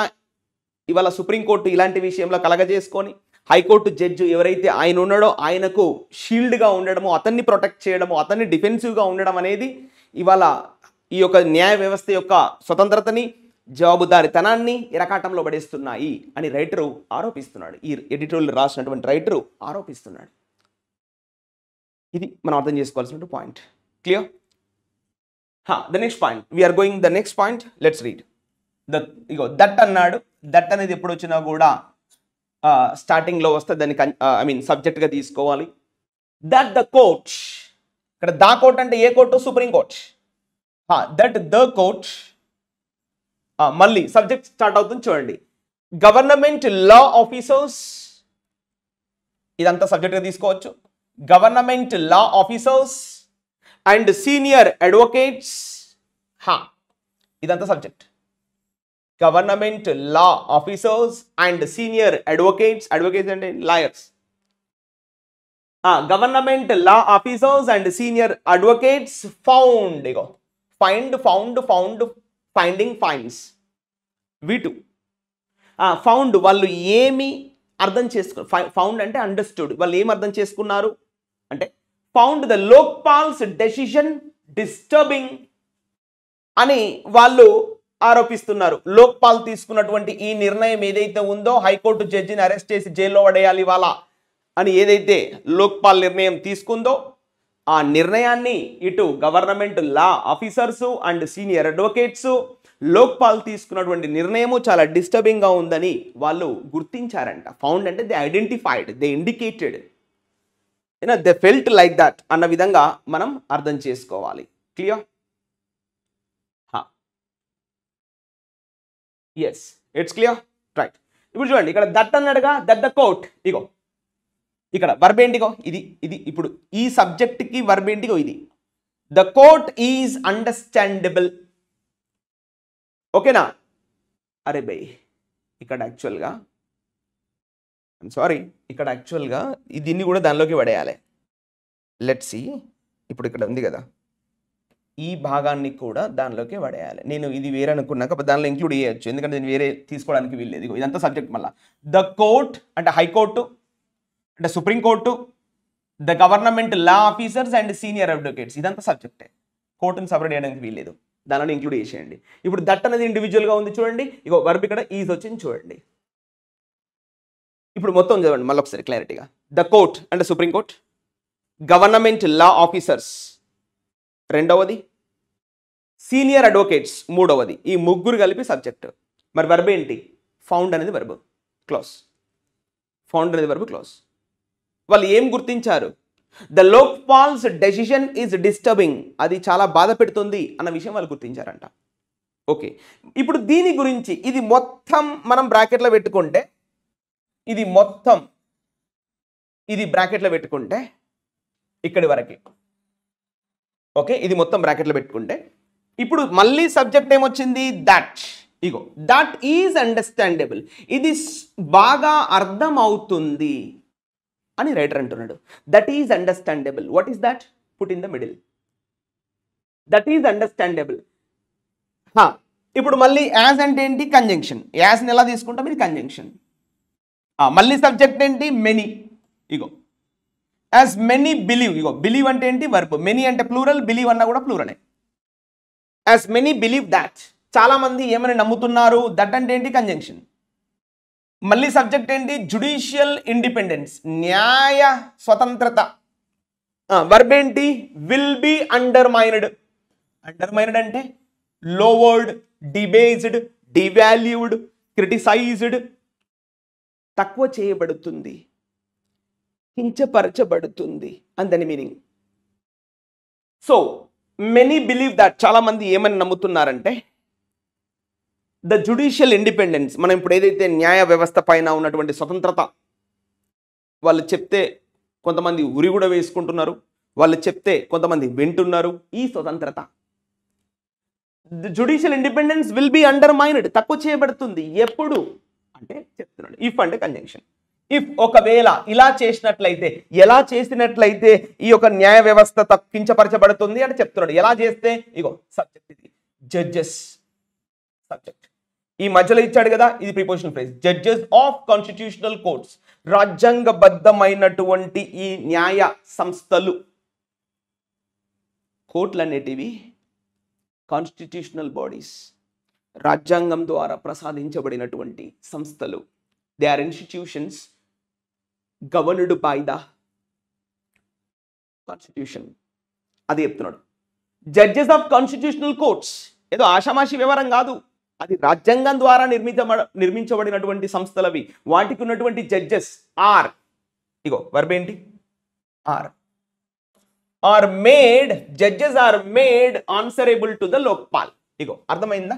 ఇవాళ సుప్రీంకోర్టు ఇలాంటి విషయంలో కలగజేసుకొని హైకోర్టు జడ్జి ఎవరైతే ఆయన ఉన్నాడో ఆయనకు షీల్డ్గా ఉండడము, అతన్ని ప్రొటెక్ట్ చేయడము, అతన్ని డిఫెన్సివ్గా ఉండడం అనేది ఇవాళ ఈ యొక్క న్యాయ వ్యవస్థ యొక్క స్వతంత్రతని, జవాబుదారీతనాన్ని ఇరకాటంలో పడేస్తున్నాయి అని రైటరు ఆరోపిస్తున్నాడు. ఈ ఎడిటోరియల్ రాసినటువంటి రైటరు ఆరోపిస్తున్నాడు. ఇది మనం అర్థం చేసుకోవాల్సిన point. Clear? The next point, we are going the next point. Let's read. ఇగో దట్ అన్నాడు. దట్ అనేది ఎప్పుడు వచ్చినా కూడా స్టార్టింగ్లో వస్తే దానికి సబ్జెక్ట్గా తీసుకోవాలి. That the court. ఇక్కడ ద కోర్ట్ అంటే ఏ court? Supreme court. That the court. మళ్ళీ సబ్జెక్ట్ స్టార్ట్ అవుతుంది చూడండి. గవర్నమెంట్ లా ఆఫీసర్స్, ఇదంతా సబ్జెక్ట్గా తీసుకోవచ్చు. Government law officers and senior advocates, ఇదంతా subject. Government law officers and senior advocates, advocates అంటే lawyers. Government law officers and senior advocates found. ఇగో find, found, found, finding, finds. వీటు found వాళ్ళు ఏమి అర్థం చేసుకున్నారు? ఫౌండ్ అంటే అండర్స్టూడ్. వాళ్ళు ఏం అర్థం చేసుకున్నారు అంటే ఫౌండ్ ద లోక్పాల్స్ డెసిషన్ డిస్టర్బింగ్ అని వాళ్ళు ఆరోపిస్తున్నారు. లోక్పాల్ తీసుకున్నటువంటి ఈ నిర్ణయం ఏదైతే ఉందో, హైకోర్టు జడ్జిని అరెస్ట్ చేసి జైల్లో పడేయాలి ఇవాళ అని ఏదైతే లోక్పాల్ నిర్ణయం తీసుకుందో ఆ నిర్ణయాన్ని ఇటు government law officers and senior advocates Lokpal తీసుకున్నటువంటి నిర్ణయము చాలా డిస్టర్బింగ్గా ఉందని వాళ్ళు గుర్తించారంట. ఫౌండ్ అంటే they identified, they indicated, they felt like that అన్న విధంగా మనం అర్థం చేసుకోవాలి. Clear? Yes, it's clear, right. ఇప్పుడు చూడండి, ఇక్కడ దట్ అన్నాడుగా, దట్ ద కోర్ట్. ఇగో ఇక్కడ వర్బ్ ఏంటిగో ఇది ఇప్పుడు ఈ సబ్జెక్ట్కి వర్బ్ ఏంటిగో ఇది. The court is understandable. ఓకేనా? అరే బై, ఇక్కడ యాక్చువల్గా సారీ, ఇక్కడ యాక్చువల్గా దీన్ని కూడా దానిలోకి పడేయాలి. Let's see. ఇప్పుడు ఇక్కడ ఉంది కదా, ఈ భాగాన్ని కూడా దానిలోకి పడేయాలి. నేను ఇది వేరే అనుకున్నాక దానిలో ఇంక్లూడ్ చేయొచ్చు, ఎందుకంటే నేను వేరే తీసుకోవడానికి వీల్లేదు. ఇదంతా సబ్జెక్ట్. మళ్ళీ ద కోర్ట్ అంటే హైకోర్టు అంటే supreme court, the government law officers and senior advocates, ఇదంతా సబ్జెక్టే. కోర్టుని సపరేట్ చేయడానికి వీల్లేదు, దానిలో ఇంక్లూడ్ చేసేయండి. ఇప్పుడు దట్ అనేది ఇండివిజువల్గా ఉంది చూడండి. ఇగో వర్బ్ ఇక్కడ ఈజ్ వచ్చింది చూడండి. ఇప్పుడు మొత్తం చదవండి మళ్ళీ ఒకసారి క్లారిటీగా. ద కోర్ట్ అంటే సుప్రీంకోర్ట్, గవర్నమెంట్ లా ఆఫీసర్స్ రెండవది, సీనియర్ అడ్వకేట్స్ మూడవది. ఈ ముగ్గురు కలిపి సబ్జెక్ట్. మరి వర్బ్ ఏంటి? ఫౌండ్ అనేది వర్బ్ క్లాస్. ఫౌండ్ అనేది వర్బ్ క్లాస్. వాళ్ళు ఏం గుర్తించారు? ద లోక్పాల్స్ డెసిషన్ ఈజ్ డిస్టర్బింగ్, అది చాలా బాధ పెడుతుంది అన్న విషయం వాళ్ళు గుర్తించారంట. ఓకే, ఇప్పుడు దీని గురించి ఇది మొత్తం మనం బ్రాకెట్లో పెట్టుకుంటే, ఇది మొత్తం ఇది బ్రాకెట్లో పెట్టుకుంటే ఇక్కడి వరకు. ఓకే, ఇది మొత్తం బ్రాకెట్లో పెట్టుకుంటే ఇప్పుడు మళ్ళీ సబ్జెక్ట్ ఏమొచ్చింది? That. Ego that is understandable, ఇది బాగా అర్థం అవుతుంది అని రైటర్ అంటున్నాడు. That is understandable. What is that? Put in the middle. That is understandable. ఇప్పుడు మళ్ళీ యాజ్ అంటే ఏంటి? కంజంక్షన్. యాజ్ని ఎలా తీసుకుంటాం? ఇది కంజంక్షన్. మళ్ళీ సబ్జెక్ట్ ఏంటి? మెనీ. ఇగో యాజ్ మెనీ బిలీవ్. ఇగో బిలీవ్ అంటే ఏంటి? వర్బ్. మెనీ అంటే ప్లూరల్, బిలీవ్ అన్నా కూడా ప్లూరలే. యాజ్ మెనీ బిలీవ్ దాట్, చాలా మంది ఏమని నమ్ముతున్నారు. దట్ అంటే ఏంటి? కంజంక్షన్. మళ్ళీ సబ్జెక్ట్ ఏంటి? జుడిషియల్ ఇండిపెండెన్స్, న్యాయ స్వతంత్రత. వర్బ్ ఏంటి? Will be undermined. అండర్మైన్డ్ అంటే లోవర్డ్, డిబేస్డ్, డివాల్యూడ్, క్రిటిసైజ్డ్, తక్కువ చేయబడుతుంది, కించపరచబడుతుంది అందని meaning. So many believe that, చాలా మంది ఏమని నమ్ముతున్నారంటే ద జుడిషియల్ ఇండిపెండెన్స్, మనం ఇప్పుడు ఏదైతే న్యాయ వ్యవస్థ పైన ఉన్నటువంటి స్వతంత్రత, వాళ్ళు చెప్తే కొంతమంది ఉరి కూడా వేసుకుంటున్నారు, వాళ్ళు చెప్తే కొంతమంది వింటున్నారు. ఈ స్వతంత్రత, the judicial independence will be undermined, తక్కువ చేయబడుతుంది. ఎప్పుడు అంటే చెప్తున్నాడు. ఇఫ్ అంటే కంజంక్షన్. ఇఫ్ ఒకవేళ ఇలా చేసినట్లయితే, ఎలా చేసినట్లయితే ఈ యొక్క న్యాయ వ్యవస్థ కించపరచబడుతుంది అంటే చెప్తున్నాడు. ఎలా చేస్తే? ఇగో సబ్జెక్ట్, ఇది జడ్జెస్ సబ్జెక్ట్. ఈ మధ్యలో ఇచ్చాడు కదా, ఇది prepositional phrase. Judges of constitutional courts, రాజ్యాంగబద్ధమైనటువంటి ఈ న్యాయ సంస్థలు. కోర్టులు అనేటివి కాన్స్టిట్యూషనల్ బాడీస్, రాజ్యాంగం ద్వారా ప్రసాదించబడినటువంటి సంస్థలు. They are institutions governed by the constitution. అది చెప్తున్నాడు. జడ్జెస్ ఆఫ్ కాన్స్టిట్యూషనల్ కోర్ట్స్ ఏదో ఆషామాషి వ్యవహారం కాదు, అది రాజ్యాంగం ద్వారా నిర్మించబడినటువంటి సంస్థలవి. వాటికి ఉన్నటువంటి జడ్జెస్ ఆర్, ఇగో వర్బ్ ఏంటి? Are made, judges are made answerable to the Lokpal. ఇగో అర్థమైందా?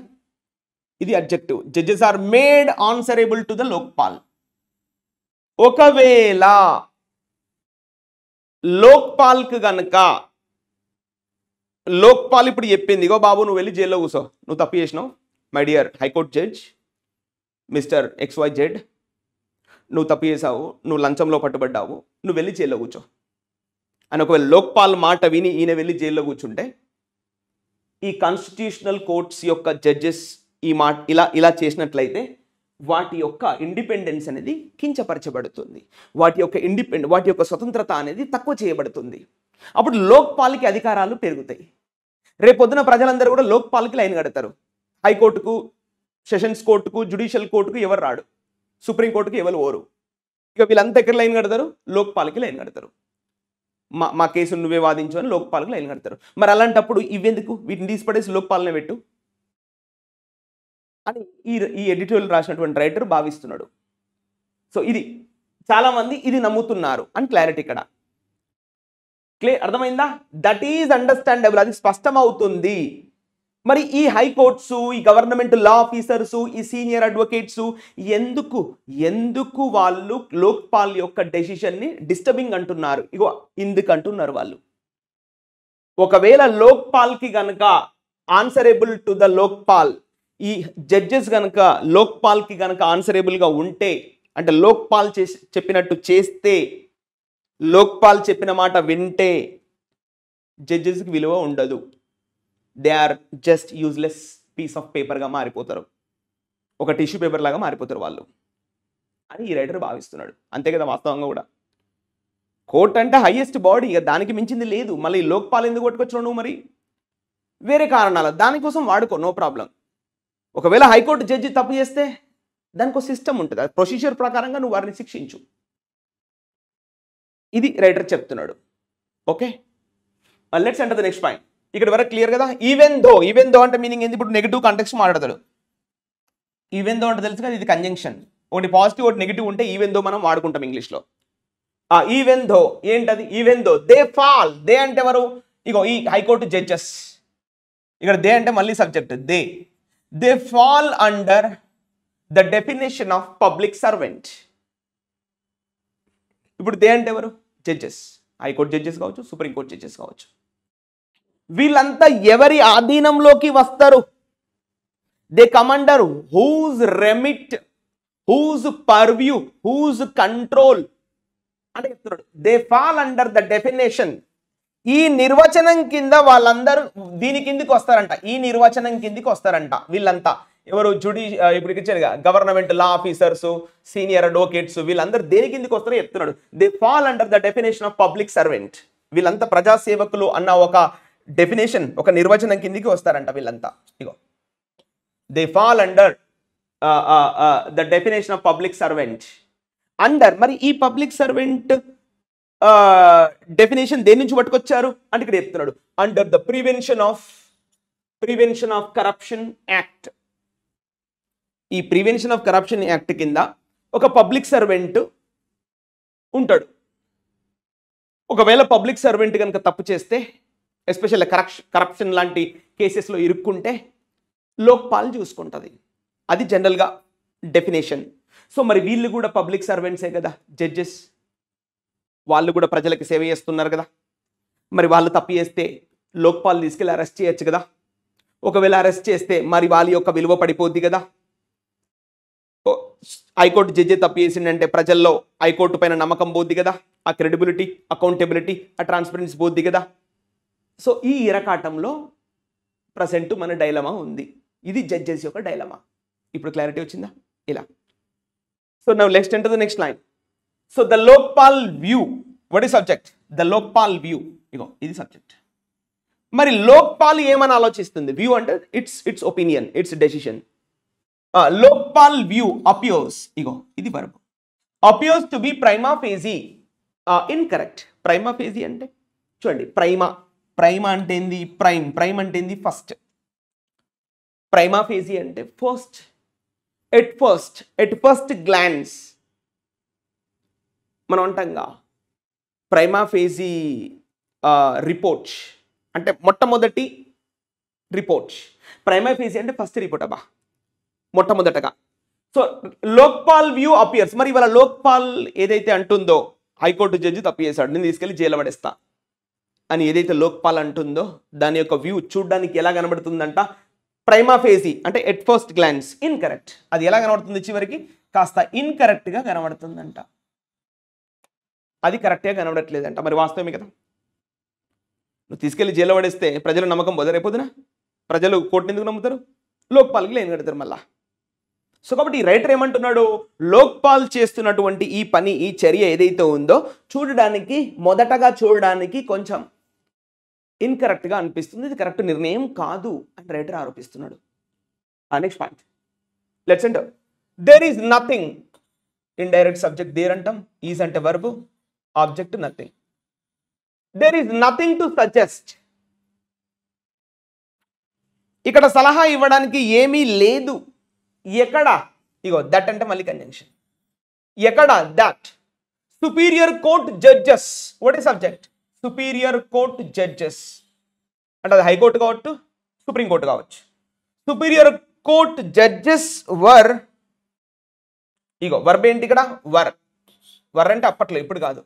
ఇది adjective. Judges are made answerable to the Lokpal. ఒకవేళ లోక్పాల్కి గనక, లోక్పాల్ ఇప్పుడు చెప్పింది, ఇగో బాబు నువ్వు వెళ్ళి జైల్లో కూర్చో, నువ్వు తప్పు చేసినావు my dear high court judge mister XYZ, నువ్వు తప్పు చేసావు, నువ్వు లంచంలో పట్టుబడ్డావు, నువ్వు వెళ్ళి జైల్లో కూర్చో అని ఒకవేళ లోక్పాల్ మాట విని ఈయన వెళ్ళి జైల్లో కూర్చుంటే, ఈ కాన్స్టిట్యూషనల్ కోర్ట్స్ యొక్క జడ్జెస్ ఈ మాట ఇలా చేసినట్లయితే వాటి యొక్క ఇండిపెండెన్స్ అనేది కించపరచబడుతుంది, వాటి యొక్క స్వతంత్రత అనేది తక్కువ చేయబడుతుంది. అప్పుడు లోక్పాల్కి అధికారాలు పెరుగుతాయి. రేపొద్దున ప్రజలందరూ కూడా లోక్పాల్కి లైన్ కడతారు. హైకోర్టుకు, సెషన్స్ కోర్టుకు, జ్యుడిషియల్ కోర్టుకు ఎవరు రాడు, సుప్రీంకోర్టుకు ఎవరు ఓరు. ఇక వీళ్ళంతా ఎక్కడ లైన్ కడతారు? లోక్పాల్కి లైన్ కడతారు. మా కేసును నువ్వే వాదించు అని లోక్పాల్కి లైన్ కడతారు. మరి అలాంటప్పుడు ఇవెందుకు, వీటిని తీసిపడేసి లోక్పాలనే పెట్టు అని ఈ ఎడిటోరియల్ రాసినటువంటి రైటర్ భావిస్తున్నాడు. సో ఇది చాలామంది ఇది నమ్ముతున్నారు అని క్లారిటీ ఇక్కడ. అర్థమైందా? దట్ ఈజ్ అండర్స్టాండబుల్, అది స్పష్టమవుతుంది. మరి ఈ హైకోర్ట్స్, ఈ గవర్నమెంట్ లా ఆఫీసర్స్, ఈ సీనియర్ అడ్వకేట్స్ ఎందుకు వాళ్ళు లోక్పాల్ యొక్క డెసిషన్ని డిస్టర్బింగ్ అంటున్నారు? ఇగో ఇందుకు అంటున్నారు వాళ్ళు. ఒకవేళ లోక్పాల్కి గనక ఆన్సరబుల్ టు ద లోక్పాల్, ఈ జడ్జెస్ గనక లోక్పాల్కి గనక ఆన్సరబుల్గా ఉంటే, అంటే లోక్పాల్ చెప్పినట్టు చేస్తే, లోక్పాల్ చెప్పిన మాట వింటే జడ్జెస్కి విలువ ఉండదు. They are just useless piece of పేపర్గా మారిపోతారు, ఒక టిష్యూ పేపర్ లాగా మారిపోతారు వాళ్ళు అని ఈ రైటర్ భావిస్తున్నాడు. అంతే కదా వాస్తవంగా కూడా. కోర్ట్ అంటే హైయెస్ట్ బాడీ, ఇక దానికి మించింది లేదు. మళ్ళీ లోక్పాల్ ఎందుకు కొట్టుకొచ్చావు నువ్వు? మరి వేరే కారణాలు దానికోసం వాడుకో, నో ప్రాబ్లం. ఒకవేళ హైకోర్టు జడ్జి తప్పు చేస్తే దానికి ఒక సిస్టమ్ ఉంటుంది, ఆ ప్రొసీజర్ ప్రకారంగా నువ్వు వారిని శిక్షించు. ఇది రైటర్ చెప్తున్నాడు. Okay, let's enter the next point. ఇక్కడ వరకు క్లియర్ కదా. ఈవెన్ దో అంటే మీనింగ్ ఏంది? ఇప్పుడు నెగిటివ్ కాంటెక్స్ట్ మాట్లాడతాడు. ఈవెన్ దో అంటే తెలుసు కదా, ఇది కంజంక్షన్. ఒకటి పాజిటివ్ ఒకటి నెగిటివ్ ఉంటే ఈవెన్ దో మనం వాడుకుంటాం ఇంగ్లీష్లో. ఈవెన్ దో ఏంటది? Even though they fall, they అంటే ఎవరు? ఇగో ఈ హైకోర్టు జడ్జెస్. ఇక్కడ దే అంటే మళ్ళీ subject. They fall under the definition of public servant. ఇప్పుడు దే అంటే ఎవరు? జడ్జెస్. హైకోర్టు జడ్జెస్ కావచ్చు, సుప్రీంకోర్టు జడ్జెస్ కావచ్చు. వీళ్ళంతా ఎవరి ఆధీనంలోకి వస్తారు? They come under whose remit, whose purview, whose control అని చెప్తున్నాడు. They fall under the definition. ఈ నిర్వచనం కింద వాళ్ళందరూ దీని కిందికి వస్తారంట. ఈ నిర్వచనం కిందికి వస్తారంట వీళ్ళంతా. ఎవరు? ఇప్పుడు ఇచ్చారుగా government law officers, senior advocates, వీళ్ళందరూ దేని కిందికి వస్తారో చెప్తున్నాడు. They fall under the definition of public servant. వీళ్ళంతా ప్రజాసేవకులు అన్న ఒక డెఫినేషన్, ఒక నిర్వచనం కిందికి వస్తారంట వీళ్ళంతా. ఇగో they fall under the definition of public servant. Under, మరి ఈ పబ్లిక్ సర్వెంట్ డెఫినేషన్ దేని నుంచి పట్టుకొచ్చారు అంటే ఇక్కడ చెప్తున్నాడు. Under the prevention of corruption act. ఈ ప్రివెన్షన్ ఆఫ్ కరప్షన్ యాక్ట్ కింద ఒక పబ్లిక్ సర్వెంట్ ఉంటాడు. ఒకవేళ పబ్లిక్ సర్వెంట్ కనుక తప్పు చేస్తే, ఎస్పెషల్లీ కరప్షన్ లాంటి కేసెస్లో ఇరుక్కుంటే లోక్పాల్ చూసుకుంటుంది. అది జనరల్గా డెఫినేషన్. సో మరి వీళ్ళు కూడా పబ్లిక్ సర్వెంట్సే కదా, జడ్జెస్. వాళ్ళు కూడా ప్రజలకు సేవ చేస్తున్నారు కదా. మరి వాళ్ళు తప్పు చేస్తే లోక్పాల్ తీసుకెళ్ళి అరెస్ట్ చేయొచ్చు కదా. ఒకవేళ అరెస్ట్ చేస్తే మరి వాళ్ళ యొక్క విలువ పడిపోద్ది కదా. హైకోర్టు జడ్జి తప్పు చేసిందంటే ప్రజల్లో హైకోర్టు పైన నమ్మకం పోద్ది కదా. ఆ క్రెడిబిలిటీ, అకౌంటబిలిటీ, ఆ ట్రాన్స్పరెన్సీ పోద్ది కదా. సో ఈ ఇరకాటంలో ప్రజెంట్ మన డైలమా ఉంది. ఇది జడ్జెస్ యొక్క డైలమా. ఇప్పుడు క్లారిటీ వచ్చిందా? ఇలా. So now let's enter the next line. So the Lokpal view, what is subject? The Lokpal view. ఇగో ఇది సబ్జెక్ట్. మరి లోక్పాల్ ఏమని ఆలోచిస్తుంది? వ్యూ అంటే it's opinion, it's decision. Lokpal view appears, ఇగో ఇది verb, appears to be prima facie incorrect. Prima facie అంటే చూడండి, ప్రైమా అంటే ఏంది? ప్రైమ్ అంటే ఏంది? ఫస్ట్. ప్రైమా ఫేజీ అంటే ఫస్ట్, ఎట్ ఫస్ట్ గ్లాన్స్ మనం అంటాంగా. ప్రైమా ఫేజీ రిపోర్ట్ అంటే మొట్టమొదటి రిపోర్ట్. ప్రైమా ఫేజీ అంటే ఫస్ట్ రిపోర్ట్ అబ్బా, మొట్టమొదటగా. So Lokpal view appears. మరి ఇవాళ లోక్పాల్ ఏదైతే అంటుందో, హైకోర్టు జడ్జి తప్పు చేశాడు, నేను తీసుకెళ్ళి జైలు పడేస్తా అని ఏదైతే లోక్పాల్ అంటుందో, దాని యొక్క వ్యూ చూడడానికి ఎలా కనబడుతుందంట? ప్రైమా ఫేజీ అంటే ఎట్ ఫస్ట్ గ్లాన్స్ ఇన్కరెక్ట్. అది ఎలా కనబడుతుంది? చివరికి కాస్త ఇన్కరెక్ట్గా కనబడుతుందంట. అది కరెక్ట్గా కనబడట్లేదంట. మరి వాస్తవమే కదా. నువ్వు తీసుకెళ్లి జైలు పడేస్తే ప్రజలు నమ్మకం పోదా? రేపొద్దున ప్రజలు కోర్టుని ఎందుకు నమ్ముతారు? లోక్పాల్కి లేని కడతారు మళ్ళా. సో కాబట్టి ఈ రైటర్ ఏమంటున్నాడు? లోక్పాల్ చేస్తున్నటువంటి ఈ పని, ఈ చర్య ఏదైతే ఉందో చూడడానికి, మొదటగా చూడడానికి కొంచెం ఇన్కరెక్ట్గా అనిపిస్తుంది, ఇది కరెక్ట్ నిర్ణయం కాదు అని రైటర్ ఆరోపిస్తున్నాడు. Next point, let's enter. There is nothing. Indirect subject there అంటాం, ఈజ్ అంటే verb, object nothing. There is nothing to suggest. ఇక్కడ సలహా ఇవ్వడానికి ఏమీ లేదు. ఎక్కడ? ఇగో దట్ అంటే మళ్ళీ కంజంక్షన్. ఎక్కడ? That. Superior court judges. What is subject? Superior court judges అంటే అది హైకోర్టు కావచ్చు, సుప్రీంకోర్టు కావచ్చు. సుపీరియర్ కోర్ట్ జడ్జెస్ వర్, ఇగో వర్బ్ ఏంటి ఇక్కడ? వర్ అంటే అప్పట్లో, ఇప్పుడు కాదు.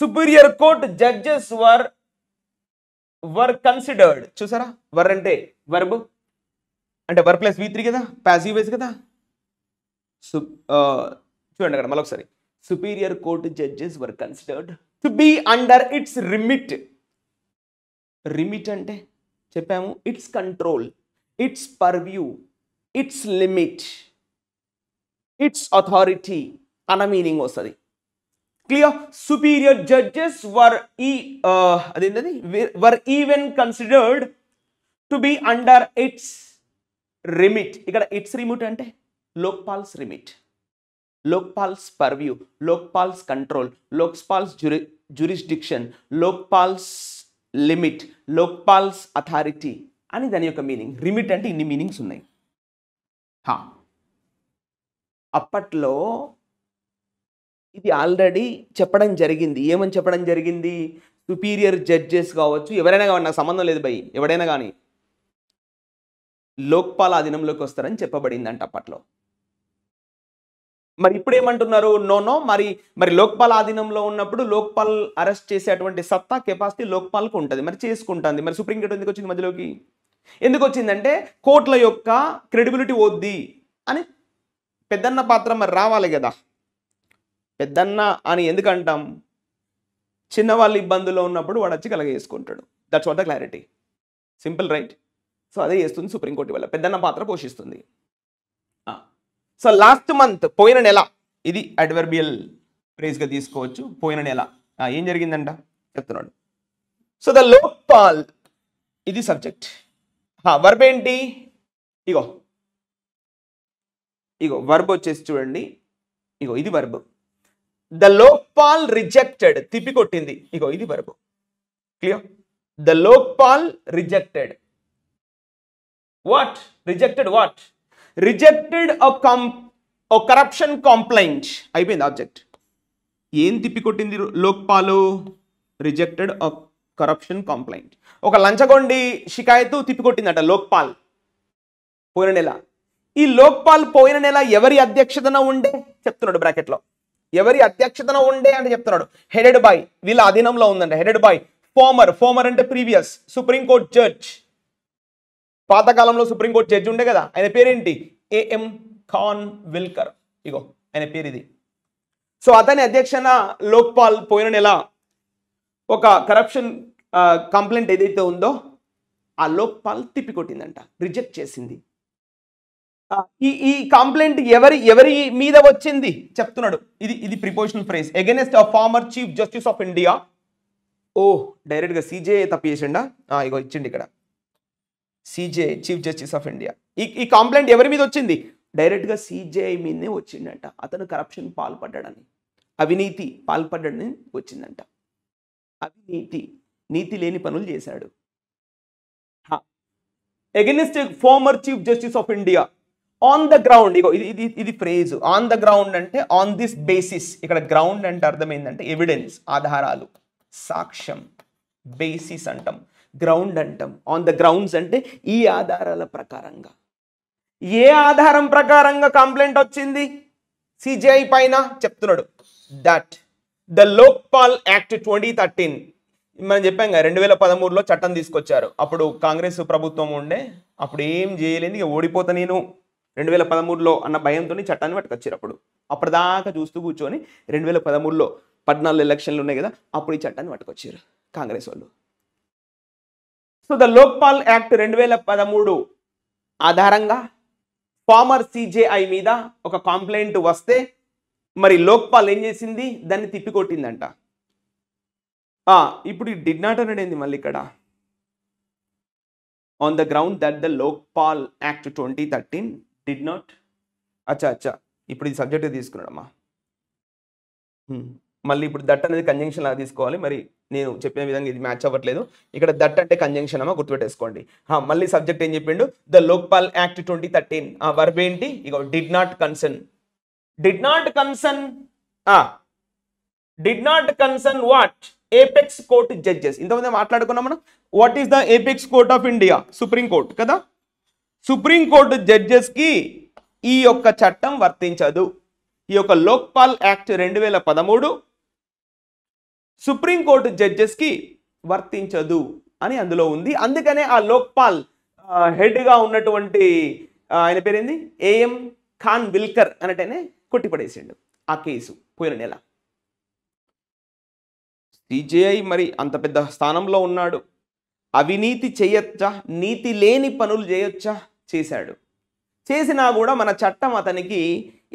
Superior court judges were considered. చూసారా, వర్ అంటే వర్బ్ అంటే వర్ ప్లస్ V3 కదా, ప్యాసివ్ వేస్ కదా. చూడండి అక్కడ మళ్ళీ ఒకసారి. Superior court judges were considered to be under its remit. Remit అంటే చెప్పాము, its control, its purview, its limit, its authority అన్న మీనింగ్ వస్తుంది. క్లియర్? సుపీరియర్ జడ్జెస్ అదేంటది were even considered to be under its remit. ఇక్కడ its remit అంటే Lokpal's remit, Lokpal's purview, Lokpal's control, Lokpal's jurisdiction, Lokpal's limit, Lokpal's authority అని దాని యొక్క మీనింగ్. రిమిట్ అంటే ఇన్ని మీనింగ్స్ ఉన్నాయి. అప్పట్లో ఇది ఆల్రెడీ చెప్పడం జరిగింది. ఏమని చెప్పడం జరిగింది? సుపీరియర్ జడ్జెస్ కావచ్చు, ఎవరైనా కానీ, నాకు సంబంధం లేదు భయ్, ఎవడైనా కానీ లోక్పాల్ ఆధీనంలోకి వస్తారని చెప్పబడిందంట అప్పట్లో. మరి ఇప్పుడు ఏమంటున్నారు? నో, మరి లోక్పాల్ ఆధీనంలో ఉన్నప్పుడు లోక్పాల్ అరెస్ట్ చేసేటువంటి సత్తా, కెపాసిటీ లోక్పాల్కు ఉంటుంది, మరి చేసుకుంటుంది. మరి సుప్రీంకోర్టు ఎందుకు వచ్చింది మధ్యలోకి? ఎందుకు వచ్చిందంటే కోర్టుల యొక్క క్రెడిబిలిటీ వద్ది అని. పెద్దన్న పాత్ర మరి రావాలి కదా. పెద్దన్న అని ఎందుకంటాం? చిన్నవాళ్ళు ఇబ్బందుల్లో ఉన్నప్పుడు వాడు వచ్చి కలగేసుకుంటాడు. That's what the clarity. Simple, right? So అదే చేస్తుంది సుప్రీంకోర్టు వల్ల, పెద్దన్న పాత్ర పోషిస్తుంది. సో లాస్ట్ మంత్, పోయిన నెల, ఇది అడ్వర్బియల్ ఫ్రేజ్గా తీసుకోవచ్చు. పోయిన నెల ఏం జరిగిందంట చెప్తున్నాడు. సో ద లోక్పాల్, ఇది సబ్జెక్ట్. వర్బ్ ఏంటి? ఇగో వర్బ్ వచ్చేసి చూడండి, ఇది వర్బ్. ద లోక్పాల్ రిజెక్టెడ్, తిప్పికొట్టింది. ఇది verb. Clear? The Lokpal rejected what? Rejected what? Rejected a corruption complaint. అయిపోయింది ఆబ్జెక్ట్. ఏం తిప్పికొట్టింది Lokpal? Rejected a corruption complaint. ఒక లంచగొండి షికాయతు తిప్పికొట్టిందట లోక్పాల్ పోయిన నెల. ఈ లోక్పాల్ పోయిన నెల ఎవరి అధ్యక్షతన ఉండే చెప్తున్నాడు బ్రాకెట్లో. ఎవరి అధ్యక్షతన ఉండే అంటే చెప్తున్నాడు. హెడెడ్ బై, వీళ్ళ అధీనంలో ఉందంట. హెడెడ్ బై ఫార్మర్ అంటే ప్రీవియస్ సుప్రీంకోర్టు జడ్జ్. పాతకాలంలో సుప్రీంకోర్టు జడ్జి ఉండే కదా, ఆయన పేరేంటి? ఏఎం ఖాన్ విల్కర్. ఆయన పేరు ఇది. సో అతని అధ్యక్షన లోక్పాల్ పోయిన నెల ఒక కరప్షన్ కంప్లైంట్ ఏదైతే ఉందో ఆ లోక్పాల్ తిప్పికొట్టిందంట, రిజెక్ట్ చేసింది. ఈ కంప్లైంట్ ఎవరి మీద వచ్చింది చెప్తున్నాడు. ఇది ప్రిపోజిషనల్ ఫ్రేజ్. అగైన్స్ట్ ఆ former chief justice of India. డైరెక్ట్గా సిజేఐ తప్పు చేసిండా? ఇచ్చిండి ఇక్కడ, CJI chief justice of India. ఈ కంప్లైంట్ ఎవరి మీద వచ్చింది? డైరెక్ట్గా సిజేఐ మీదనే వచ్చిందంట. అతను కరప్షన్ పాల్పడ్డాడని, అవినీతి పాల్పడ్డాడని వచ్చిందంట. నీతి లేని పనులు చేశాడు. Against former chief justice of India on the ground. ఇది ఫ్రేజ్. ఆన్ ద గ్రౌండ్ అంటే ఆన్ దిస్ బేసిస్. ఇక్కడ గ్రౌండ్ అంటే అర్థం ఏంటంటే ఎవిడెన్స్, ఆధారాలు, సాక్ష్యం. బేసిస్ అంటాం, గ్రౌండ్ అంటాం. ఆన్ ద గ్రౌండ్స్ అంటే ఈ ఆధారాల ప్రకారంగా. ఏ ఆధారం ప్రకారంగా కంప్లైంట్ వచ్చింది సిజేఐ పైన చెప్తున్నాడు. దట్ ద లోక్పాల్ యాక్ట్ 2013, మనం చెప్పాం కదా 2013లో చట్టం తీసుకొచ్చారు. అప్పుడు కాంగ్రెస్ ప్రభుత్వం ఉండే, అప్పుడు ఏం చేయలేదు, ఇక ఓడిపోతా నేను 2013లో అన్న భయంతో చట్టాన్ని పట్టుకొచ్చారు. అప్పటిదాకా చూస్తూ కూర్చొని 2013లో 14 ఎలక్షన్లు ఉన్నాయి కదా, అప్పుడు ఈ చట్టాన్ని పట్టుకొచ్చారు కాంగ్రెస్ వాళ్ళు. సో ద లోక్పాల్ యాక్ట్ 2013 ఆధారంగా ఫార్మర్ సిజేఐ మీద ఒక కంప్లైంట్ వస్తే మరి లోక్పాల్ ఏం చేసింది? దాన్ని తిప్పికొట్టిందంట. ఇప్పుడు డిడ్ నాట్ అనేది మళ్ళీ ఇక్కడ on the ground that the Lokpal act 2013 did not. అచ్చా ఇప్పుడు ఇది సబ్జెక్ట్ తీసుకున్నాడమ్మా. మళ్ళీ ఇప్పుడు దట్ అనేది కంజంక్షన్ లాగా తీసుకోవాలి. మరి నేను చెప్పిన విధంగా ఇది మ్యాచ్ అవ్వట్లేదు. ఇక్కడ దట్ అంటే కంజంక్షన్ అమ్మా, గుర్తుపెట్టేసుకోండి. మళ్ళీ సబ్జెక్ట్ ఏం చెప్పిండు? The Lokpal act 2013. వర్బ్ ఏంటి? Did not concern. Did not concern what? Apex court judges. ఇంతకుముందే మాట్లాడుకున్నాం మనం. What is the apex court of India? Supreme court కదా. సుప్రీం కోర్టు జడ్జెస్ కి ఈ యొక్క చట్టం వర్తించదు. ఈ యొక్క లోక్పాల్ యాక్ట్ 2013 సుప్రీంకోర్టు జడ్జెస్ కి వర్తించదు అని అందులో ఉంది. అందుకనే ఆ లోక్పాల్ హెడ్గా ఉన్నటువంటి ఆయన పేరేంది? ఏఎం ఖాన్ విల్కర్ అన్నట్టనే కొట్టిపడేసిండు ఆ కేసు పోయిన నెల. సిజేఐ మరి అంత పెద్ద స్థానంలో ఉన్నాడు, అవినీతి చేయొచ్చా, నీతి లేని పనులు చేయొచ్చా, చేశాడు. చేసినా కూడా మన చట్టం అతనికి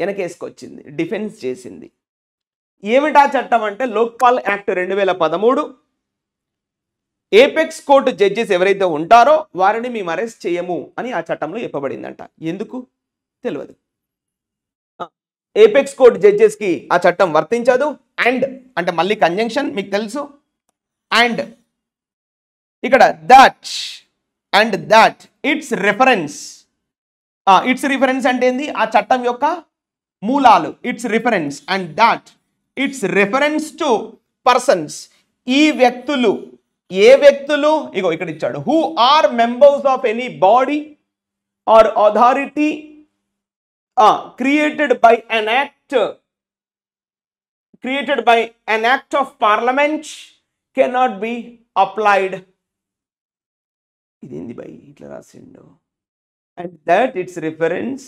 వెనకేసుకొచ్చింది, డిఫెన్స్ చేసింది. ఏమిటా చట్టం అంటే Lokpal act 2013. Apex court judges ఎవరైతే ఉంటారో వారిని మేము అరెస్ట్ చేయము అని ఆ చట్టంలో చెప్పబడిందంట. ఎందుకు తెలియదు. ఏపెక్స్ కోర్టు జడ్జెస్కి ఆ చట్టం వర్తించదు. అండ్ అంటే మళ్ళీ కంజంక్షన్ మీకు తెలుసు. అండ్ ఇక్కడ that and that its reference అంటే ఏంది, ఆ చట్టం యొక్క మూలాలు. Its reference and that its reference to persons. ఈ వ్యక్తులు, ఏ వ్యక్తులు, ఇగో ఇక్కడ ఇచ్చాడు, who are members of any body or authority created by an act of parliament cannot be applied. ఇదేంది బై ఇట్లా రాసిండు. And that its reference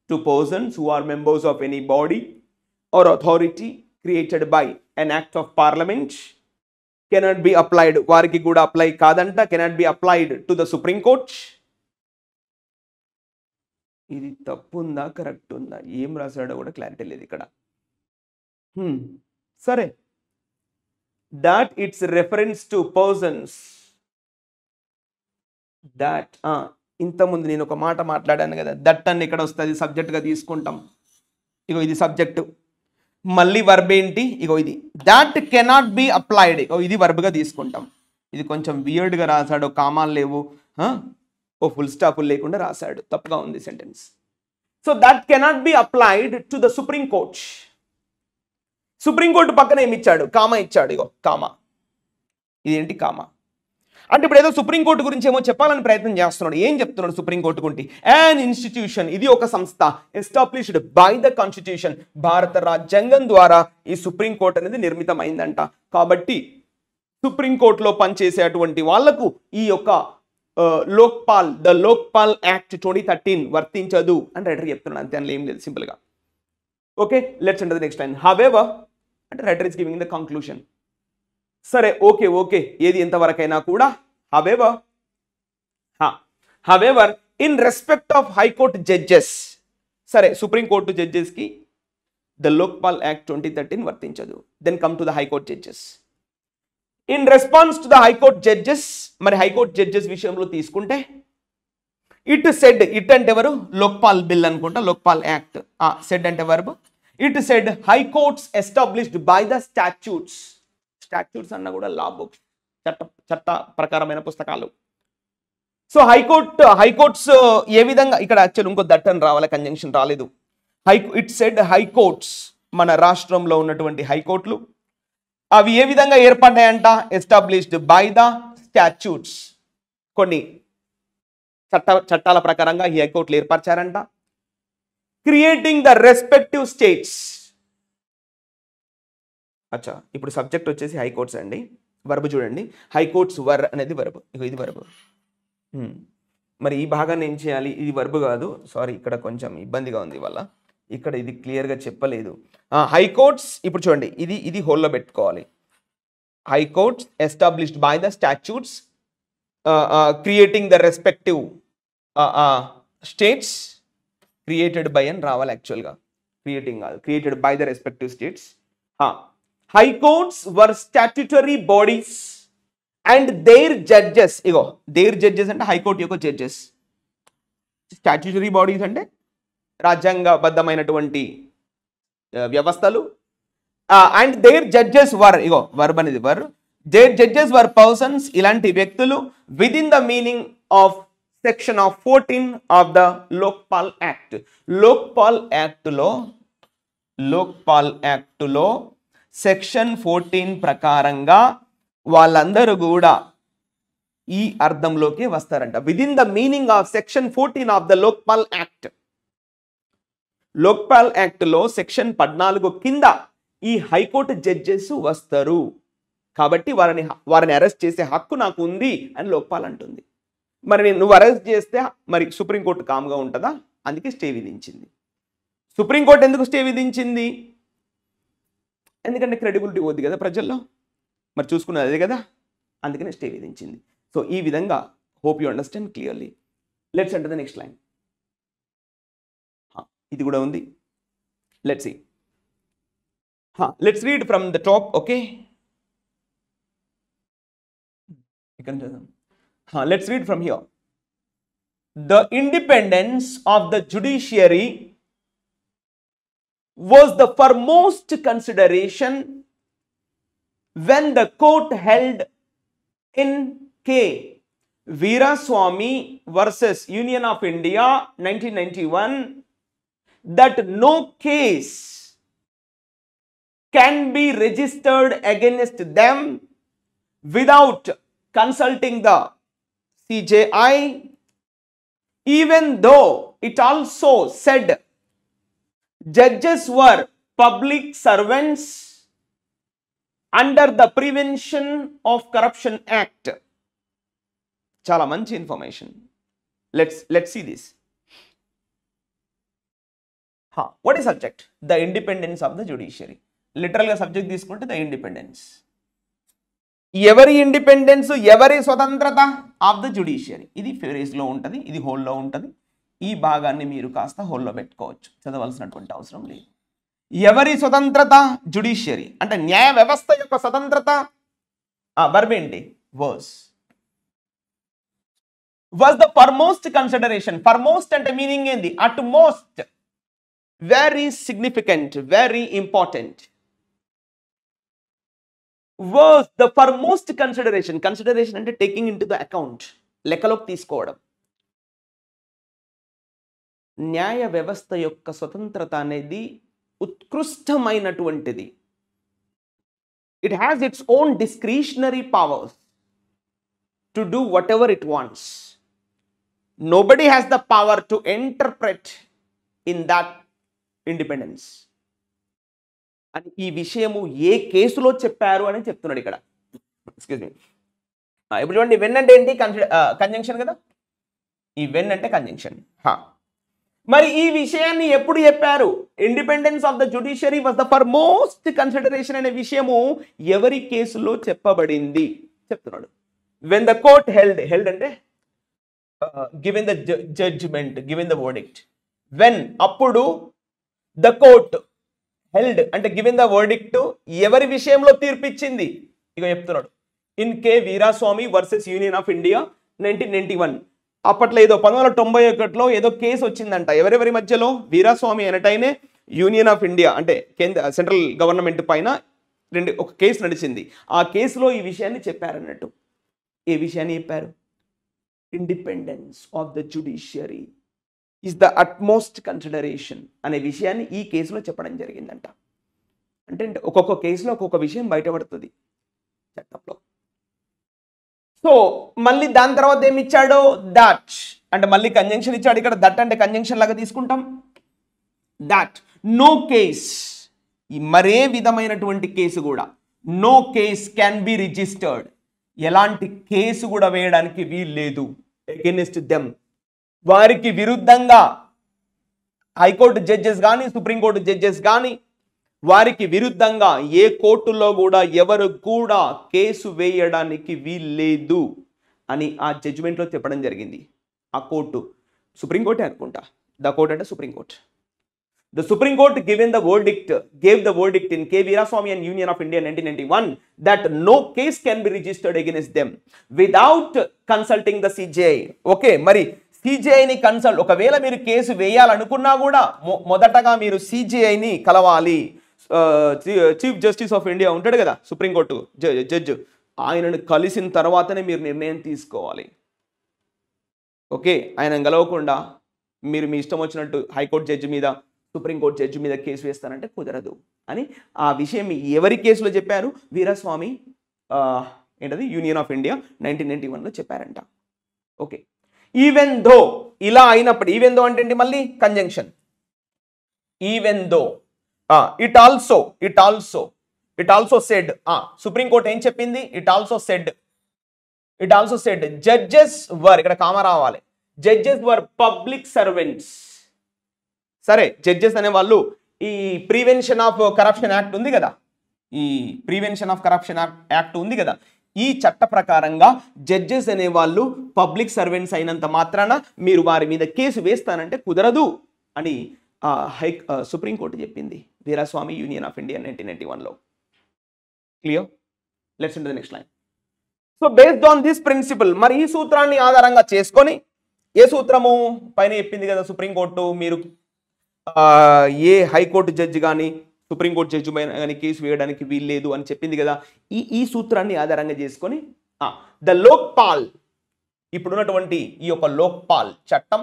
to persons who are members of any body or authority created by an act of parliament cannot be applied. వారికి కూడా apply కాదంట. cannot be applied to the Supreme Court. ఇది తప్పు ఉందా correct ఉందా ఏం రాశాడో కూడా clarity లేదు ఇక్కడ. సరే, that it's reference to persons. That ఇంతకుముందు నేను ఒక మాట మాట్లాడాను కదా, దట్ అని ఇక్కడ వస్తుంది, సబ్జెక్ట్గా తీసుకుంటాం. ఇగో ఇది సబ్జెక్టు, మళ్ళీ వర్బ్ ఏంటి, ఇగో ఇది దట్ కెనాట్ బి అప్లైడ్. ఇగో ఇది వర్బ్గా తీసుకుంటాం. ఇది కొంచెం వియర్డ్గా రాశాడు, కామాలు లేవు, ఓ ఫుల్ స్టాప్ లేకుండా రాశాడు, తప్పుగా ఉంది sentence. So that cannot be applied to the supreme court. Supreme court పక్కన ఏమి ఇచ్చాడు, కామా ఇచ్చాడు. ఇగో కామా, ఇదేంటి కామా అంటే ఇప్పుడు ఏదో సుప్రీంకోర్టు గురించి ఏమో చెప్పాలని ప్రయత్నం చేస్తున్నాడు. ఏం చెప్తున్నాడు సుప్రీంకోర్టు గురించి? యాన్ ఇన్స్టిట్యూషన్, ఇది ఒక సంస్థ, ఎస్టాబ్లిష్డ్ బై ద కాన్స్టిట్యూషన్, భారత రాజ్యాంగం ద్వారా ఈ సుప్రీంకోర్టు అనేది నిర్మితమైందంట. కాబట్టి సుప్రీంకోర్టులో పనిచేసేటువంటి వాళ్లకు ఈ యొక్క ద లోక్పాల్ యాక్ట్ 2013 వర్తించదు అని రైటర్ చెప్తున్నాడు. అంతే, అని ఏం లేదు, సింపుల్గా. Okay, let's under the next line. However అంటే writer is giving the conclusion. సరే, ఓకే, ఏది ఎంతవరకైనా కూడా however in respect of high court judges, సరే సుప్రీంకోర్టు జడ్జెస్కి ద లోక్పాల్ యాక్ట్ 2013 వర్తించదు. Then come to the high court judges. In response to the high court judges, మరి high court judges విషయంలో తీసుకుంటే ఇట్ సెడ్, ఇట్ అంటే ఎవరు, లోక్పాల్ బిల్ అనుకుంటా, లోక్పాల్ యాక్ట్. సెడ్ అంటే verb. It said high courts established by the statutes. Statutes అన్న కూడా లా బుక్స్, చట్ట ప్రకారమైన పుస్తకాలు. సో హైకోర్ట్స్ ఏ విధంగా, ఇక్కడ యాక్చువల్ ఇంకో దట్టని రావాలి, కంజంక్షన్ రాలేదు. ఇట్ సెడ్ హైకోర్ట్స్, మన రాష్ట్రంలో ఉన్నటువంటి హైకోర్టులు అవి ఏ విధంగా ఏర్పడ్డాయంట, ఎస్టాబ్లిష్డ్ బై ద స్టాట్యూట్స్, కొన్ని చట్టాల ప్రకారంగా ఈ హైకోర్టులు ఏర్పరిచారంట. Creating the respective states. అచ్చా, ఇప్పుడు సబ్జెక్ట్ వచ్చేసి హైకోర్ట్స్ అండి. వర్బ్ చూడండి, హైకోర్ట్స్ వర్ అనేది వర్బ్. ఇది వర్బ్. మరి ఈ భాగాన్ని ఏం చేయాలి, ఇది వర్బ్ కాదు, సారీ, ఇక్కడ కొంచెం ఇబ్బందిగా ఉంది వల్ల, ఇక్కడ ఇది క్లియర్గా చెప్పలేదు. హైకోర్ట్స్, ఇప్పుడు చూడండి, ఇది హోల్లో పెట్టుకోవాలి. High courts established by the statutes creating the respective states, created by అని రావాలి యాక్చువల్గా, క్రియేటింగ్ కాదు, created by the respective states. High courts were statutory bodies and their judges. ఇగో దేర్ జడ్జెస్ అంటే హైకోర్టు యొక్క జడ్జెస్, స్టాట్యూటరీ బాడీస్ అంటే రాజ్యాంగబద్ధమైనటువంటి వ్యవస్థలు. అండ్ దేర్ జడ్జెస్ వర్, ఇగో వర్బ్ అనేది were, their judges were persons, ఇలాంటి వ్యక్తులు, with in the meaning of section of 14 of the Lokpal act. Lokpal యాక్టులో సెక్షన్ 14 ప్రకారంగా వాళ్ళందరూ కూడా ఈ అర్థంలోకి వస్తారంట. With in the meaning of section 14 of the Lokpal act. Lokpal యాక్ట్లో సెక్షన్ 14 కింద ఈ హైకోర్టు జడ్జెస్ వస్తారు. కాబట్టి వారిని అరెస్ట్ చేసే హక్కు నాకు ఉంది అని లోక్పాల్ అంటుంది. మరి నువ్వు అరెస్ట్ చేస్తే మరి సుప్రీంకోర్టు కామ్గా ఉంటుందా? అందుకే స్టే విధించింది. సుప్రీంకోర్టు ఎందుకు స్టే విధించింది? ఎందుకంటే క్రెడిబిలిటీ పోద్ది కదా ప్రజల్లో. మరి చూసుకున్నది అదే కదా. అందుకనే స్టే విధించింది. సో ఈ విధంగా hope you understand clearly. Let's enter the next line. ఇది కూడా ఉంది. Let's see. Let's read from the top. Okay, let's read from here. The independence of the judiciary was the foremost consideration when the court held in K. Veeraswamy versus Union of India 1991 that no case can be registered against them without consulting the CJI, even though it also said judges were public servants under the Prevention of Corruption Act. Chala manchi information. Let's see this. What is subject? The independence of the judiciary. Literally subject తీసుకుంటే the independence. ఎవరి independence, ఎవరి స్వతంత్రత? Of the judiciary. ఇది ఫేరేజ్లో ఉంటుంది, ఇది హోల్లో ఉంటుంది. ఈ భాగాన్ని మీరు కాస్త హోల్లో పెట్టుకోవచ్చు, చదవాల్సినటువంటి అవసరం లేదు. ఎవరి స్వతంత్రత? జ్యుడిషియరీ అంటే న్యాయ వ్యవస్థ యొక్క స్వతంత్రత. వర్బ్ ఏంటి? Was the foremost consideration. Foremost అంటే మీనింగ్ ఏంది? At most, very significant, very important. was the foremost consideration. Consideration అంటే taking into the account, లెక్కలోకి తీసుకోవడం. న్యాయ వ్యవస్థ యొక్క స్వతంత్రత అనేది ఉత్కృష్టమైనటువంటిది. It has its own discretionary powers to do whatever it wants. Nobody has the power to interpret in that independence. అని ఈ విషయము ఏ కేసులో చెప్పారు అని చెప్తున్నాడు ఇక్కడ. Excuse me. ఇప్పుడు చూడండి, వెన్ అంటే ఏంటి? కంజంక్షన్ కదా. ఈ వెన్ అంటే కంజంక్షన్. మరి ఈ విషయాన్ని ఎప్పుడు చెప్పారు? Independence of the judiciary was the foremost consideration అనే విషయము ఎవరి కేసులో చెప్పబడింది చెప్తున్నాడు. వెన్ ద కోర్ట్ హెల్డ్ అంటే given the judgement, given the verdict. When అప్పుడు, ద కోర్ట్ హెల్డ్ అంటే గివెన్ ద వర్డిక్ట్ ఎవరి విషయంలో తీర్పిచ్చింది? ఇక చెప్తున్నాడు. In K Veeraswamy versus Union of India 1991. అప్పట్లో ఏదో 1991లో ఏదో కేసు వచ్చిందంట. ఎవరెవరి మధ్యలో? వీరాస్వామి అనటైనే యూనియన్ ఆఫ్ ఇండియా అంటే కేంద్ర సెంట్రల్ గవర్నమెంట్ పైన ఒక కేసు నడిచింది. ఆ కేసులో ఈ విషయాన్ని చెప్పారన్నట్టు. ఏ విషయాన్ని చెప్పారు? Independence of the judiciary is the utmost consideration అనే విషయాన్ని ఈ కేసులో చెప్పడం జరిగిందంట. అంటే ఒక్కొక్క కేసులో ఒక్కొక్క విషయం బయటపడుతుంది చట్టంలో. సో మళ్ళీ దాని తర్వాత ఏమి ఇచ్చాడో? దట్ అంటే మళ్ళీ కంజంక్షన్ ఇచ్చాడు ఇక్కడ. దట్ అంటే కంజంక్షన్ లాగా తీసుకుంటాం. దట్ నో కేస్, మరే విధమైనటువంటి కేసు కూడా, no case can be registered, ఎలాంటి కేసు కూడా వేయడానికి వీల్లేదు. అగైనెస్ట్ దెమ్, వారికి విరుద్ధంగా హైకోర్టు జడ్జెస్ కానీ, సుప్రీంకోర్టు జడ్జెస్ కానీ, వారికి విరుద్ధంగా ఏ కోర్టులో కూడా ఎవరు కూడా కేసు వేయడానికి వీల్లేదు అని ఆ జడ్జిమెంట్లో చెప్పడం జరిగింది. ఆ కోర్టు సుప్రీంకోర్టే అనుకుంటా. ద కోర్ట్ అంటే supreme court. The Supreme Court gave the verdict in K. Veeraswamy and Union of India 1991 that no case can be registered against them without consulting the CJI. Okay, మరి CJI ని consult, ఒకవేళ మీరు case వేయాలనుకున్నా కూడా మొదటగా మీరు CJI ని కలవాలి. Chief justice of India ఉంటాడు కదా, సుప్రీంకోర్టు జడ్జి, ఆయనను కలిసిన తర్వాతనే మీరు నిర్ణయం తీసుకోవాలి. ఓకే, ఆయన కలవకుండా మీరు మీ ఇష్టం వచ్చినట్టు హైకోర్టు జడ్జి మీద, సుప్రీంకోర్టు జడ్జి మీద కేసు వేస్తానంటే కుదరదు అని ఆ విషయం ఎవరి కేసులో చెప్పారు? వీరాస్వామి ఏంటది యూనియన్ ఆఫ్ ఇండియా 1991లో చెప్పారంట. ఓకే, ఈవెన్ దో ఇలా అయినప్పుడు, ఈవెన్ దో అంటే ఏంటి? మళ్ళీ conjunction. Even though it also said, supreme court ఏం చెప్పింది? ఇట్ ఆల్సో సెడ్ జడ్జెస్ వర్, ఇక్కడ కామా రావాలి, జడ్జెస్ వర్ పబ్లిక్ సర్వెంట్స్. సరే, జడ్జెస్ అనే వాళ్ళు ఈ ప్రివెన్షన్ ఆఫ్ కరప్షన్ యాక్ట్ ఉంది కదా, ఈ ప్రివెన్షన్ ఆఫ్ కరప్షన్ యాక్ట్ ఉంది కదా, ఈ చట్ట ప్రకారంగా జడ్జెస్ అనే వాళ్ళు పబ్లిక్ సర్వెంట్స్ అయినంత మాత్రాన మీరు వారి మీద కేసు వేస్తానంటే కుదరదు అని సుప్రీంకోర్టు చెప్పింది వీరాస్వామి యూనియన్ ఆఫ్ ఇండియా 1991లో. Clear? Let's into the next line. So based on this principle, మరి ఈ సూత్రాన్ని ఆధారంగా చేసుకొని, ఏ సూత్రము పైన చెప్పింది కదా సుప్రీంకోర్టు, మీరు ఏ హైకోర్టు జడ్జి కానీ సుప్రీంకోర్టు జడ్జి పైన కానీ కేసు వేయడానికి వీల్లేదు అని చెప్పింది కదా. ఈ సూత్రాన్ని ఆధారంగా చేసుకొని ద లోక్పాల్, ఇప్పుడున్నటువంటి ఈ యొక్క లోక్పాల్ చట్టం,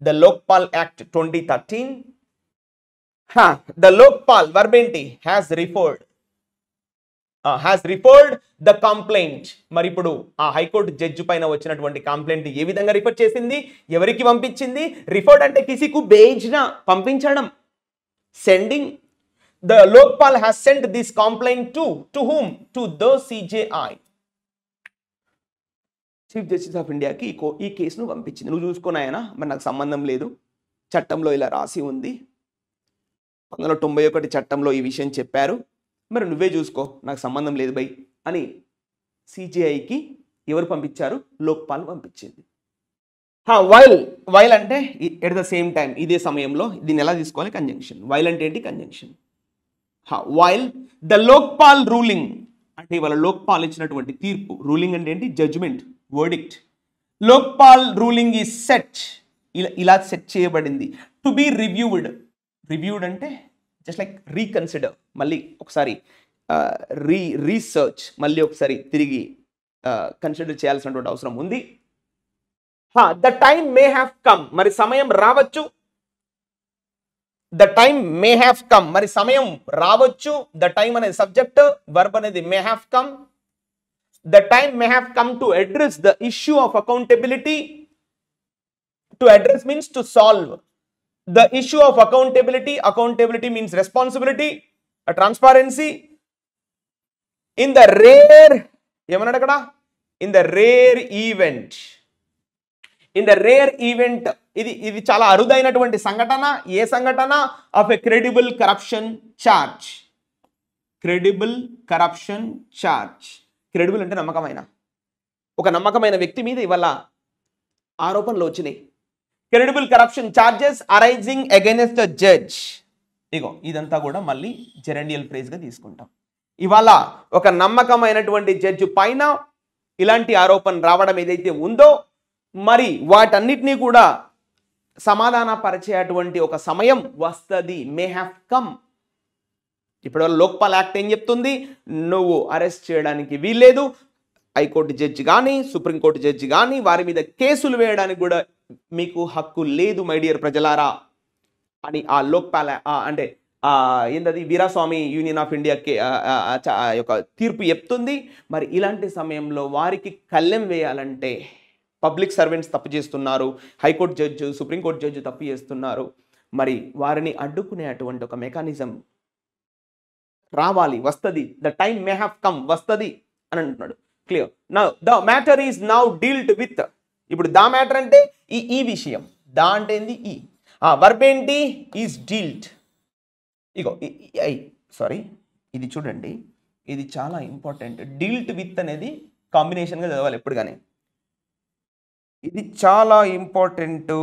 the Lokpal act 2013, the Lokpal verb ఏంటి, హ్యాస్ రిఫర్డ్ ద కంప్లైంట్. మరి ఇప్పుడు ఆ హైకోర్టు జడ్జి పైన వచ్చినటువంటి కంప్లైంట్ ఏ విధంగా రిఫర్ చేసింది, ఎవరికి పంపించింది? రిఫర్డ్ అంటే కిసికు బేజ్నా, పంపించడం, sending. The Lokpal has sent this complaint to whom? To the CJI, chief justice of ఇండియాకి ఈ కేసును పంపించింది. నువ్వు చూసుకున్నాయనా, మరి నాకు సంబంధం లేదు, చట్టంలో ఇలా రాసి ఉంది, 1991 చట్టంలో ఈ విషయం చెప్పారు, మరి నువ్వే చూసుకో, నాకు సంబంధం లేదు బై అని CJIకి ఎవరు పంపించారు? లోక్పాల్ పంపించింది. వైల్ అంటే ఎట్ ద సేమ్ టైం, ఇదే సమయంలో. దీన్ని ఎలా తీసుకోవాలి? కంజంక్షన్. వైల్ అంటే ఏంటి? Conjunction. While the Lokpal ruling అంటే ఇవాళ లోక్పాల్ ఇచ్చినటువంటి తీర్పు, రూలింగ్ అంటే ఏంటి? Judgement, verdict. Lokpal ruling is set, ఇలా సెట్ చేయబడింది. టు బి రివ్యూడ్ అంటే జస్ట్ లైక్ రీకన్సిడర్, మళ్ళీ ఒకసారి రీసెర్చ్, మళ్ళీ ఒకసారి తిరిగి కన్సిడర్ చేయాల్సినటువంటి అవసరం ఉంది. The time may have come, మరి సమయం రావచ్చు. The time may have come, మరి సమయం రావచ్చు. ద టైమ్ అనేది సబ్జెక్ట్, వర్బ్ అనేది may have come. The time may have come to address the issue of accountability. To address means to solve the issue of accountability means responsibility, transparency. In the rare ఏమన్నాడు అక్కడ? in the rare event ఇది చాలా అరుదైనటువంటి సంఘటన. ఏ సంఘటన? of a credible corruption charge. credible అంటే నమ్మకమైన, ఒక నమ్మకమైన వ్యక్తి మీద ఇవాళ ఆరోపణలు వచ్చినాయి. credible corruption charges arising against a judge. ఇగో ఇదంతా కూడా మళ్ళీ జెరండియల్ ఫ్రేజ్గా తీసుకుంటాం. ఇవాళ ఒక నమ్మకమైనటువంటి జడ్జి పైన ఇలాంటి ఆరోపణ రావడం ఏదైతే ఉందో, మరి వాటన్నిటినీ కూడా సమాధాన పరిచేటువంటి ఒక సమయం వస్తుంది. May have come. ఇప్పుడు లోక్పాల్ యాక్ట్ ఏం చెప్తుంది? నువ్వు అరెస్ట్ చేయడానికి వీల్లేదు. హైకోర్టు జడ్జి కానీ సుప్రీంకోర్టు జడ్జి కానీ వారి మీద కేసులు వేయడానికి కూడా మీకు హక్కు లేదు మై డియర్ ప్రజలారా అని ఆ లోక్పాల్ అంటే ఏంటది వీరాస్వామి యూనియన్ ఆఫ్ ఇండియా యొక్క తీర్పు చెప్తుంది. మరి ఇలాంటి సమయంలో వారికి కళ్ళెం వేయాలంటే, పబ్లిక్ సర్వెంట్స్ తప్పు చేస్తున్నారు, హైకోర్టు జడ్జి సుప్రీంకోర్టు జడ్జి తప్పు చేస్తున్నారు, మరి వారిని అడ్డుకునేటువంటి ఒక మెకానిజం రావాలి, వస్తుంది. The time may have come, వస్తుంది అని అంటున్నాడు. Clear? Now the matter is now dealt with. ఇప్పుడు దా మ్యాటర్ అంటే ఈ విషయం, దా అంటే ఏంది? ఈ వర్బ్ ఏంటి? Is dealt. ఇగో సారీ, ఇది చూడండి, ఇది చాలా ఇంపార్టెంట్. డీల్ట్ విత్ అనేది కాంబినేషన్గా చదవాలి ఎప్పుడు కానీ. ఇది చాలా ఇంపార్టెంట్.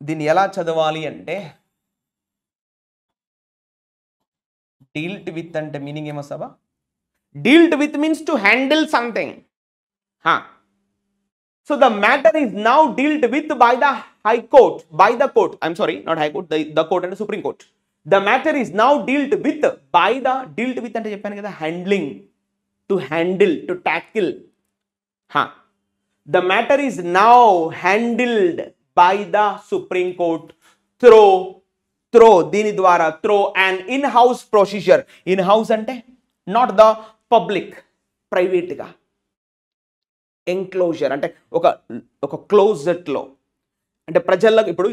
దీన్ని ఎలా చదవాలి అంటే, డీల్ట్ విత్ అంటే మీనింగ్ ఏమొస్తావా? Dealt with means to handle something. So the matter is now dealt with by the High Court, by the court. I'm sorry, not High Court, the court and the Supreme Court. The matter is now dealt with by the, dealt with అంటే చెప్పాను కదా, handling, to handle, to tackle. The matter is now handled by the Supreme Court through దీని ద్వారా, through an in-house procedure. In-house అంటే not the public, private గా. Enclosure అంటే ఒక క్లోజెట్లో, అంటే ప్రజలకు ఇప్పుడు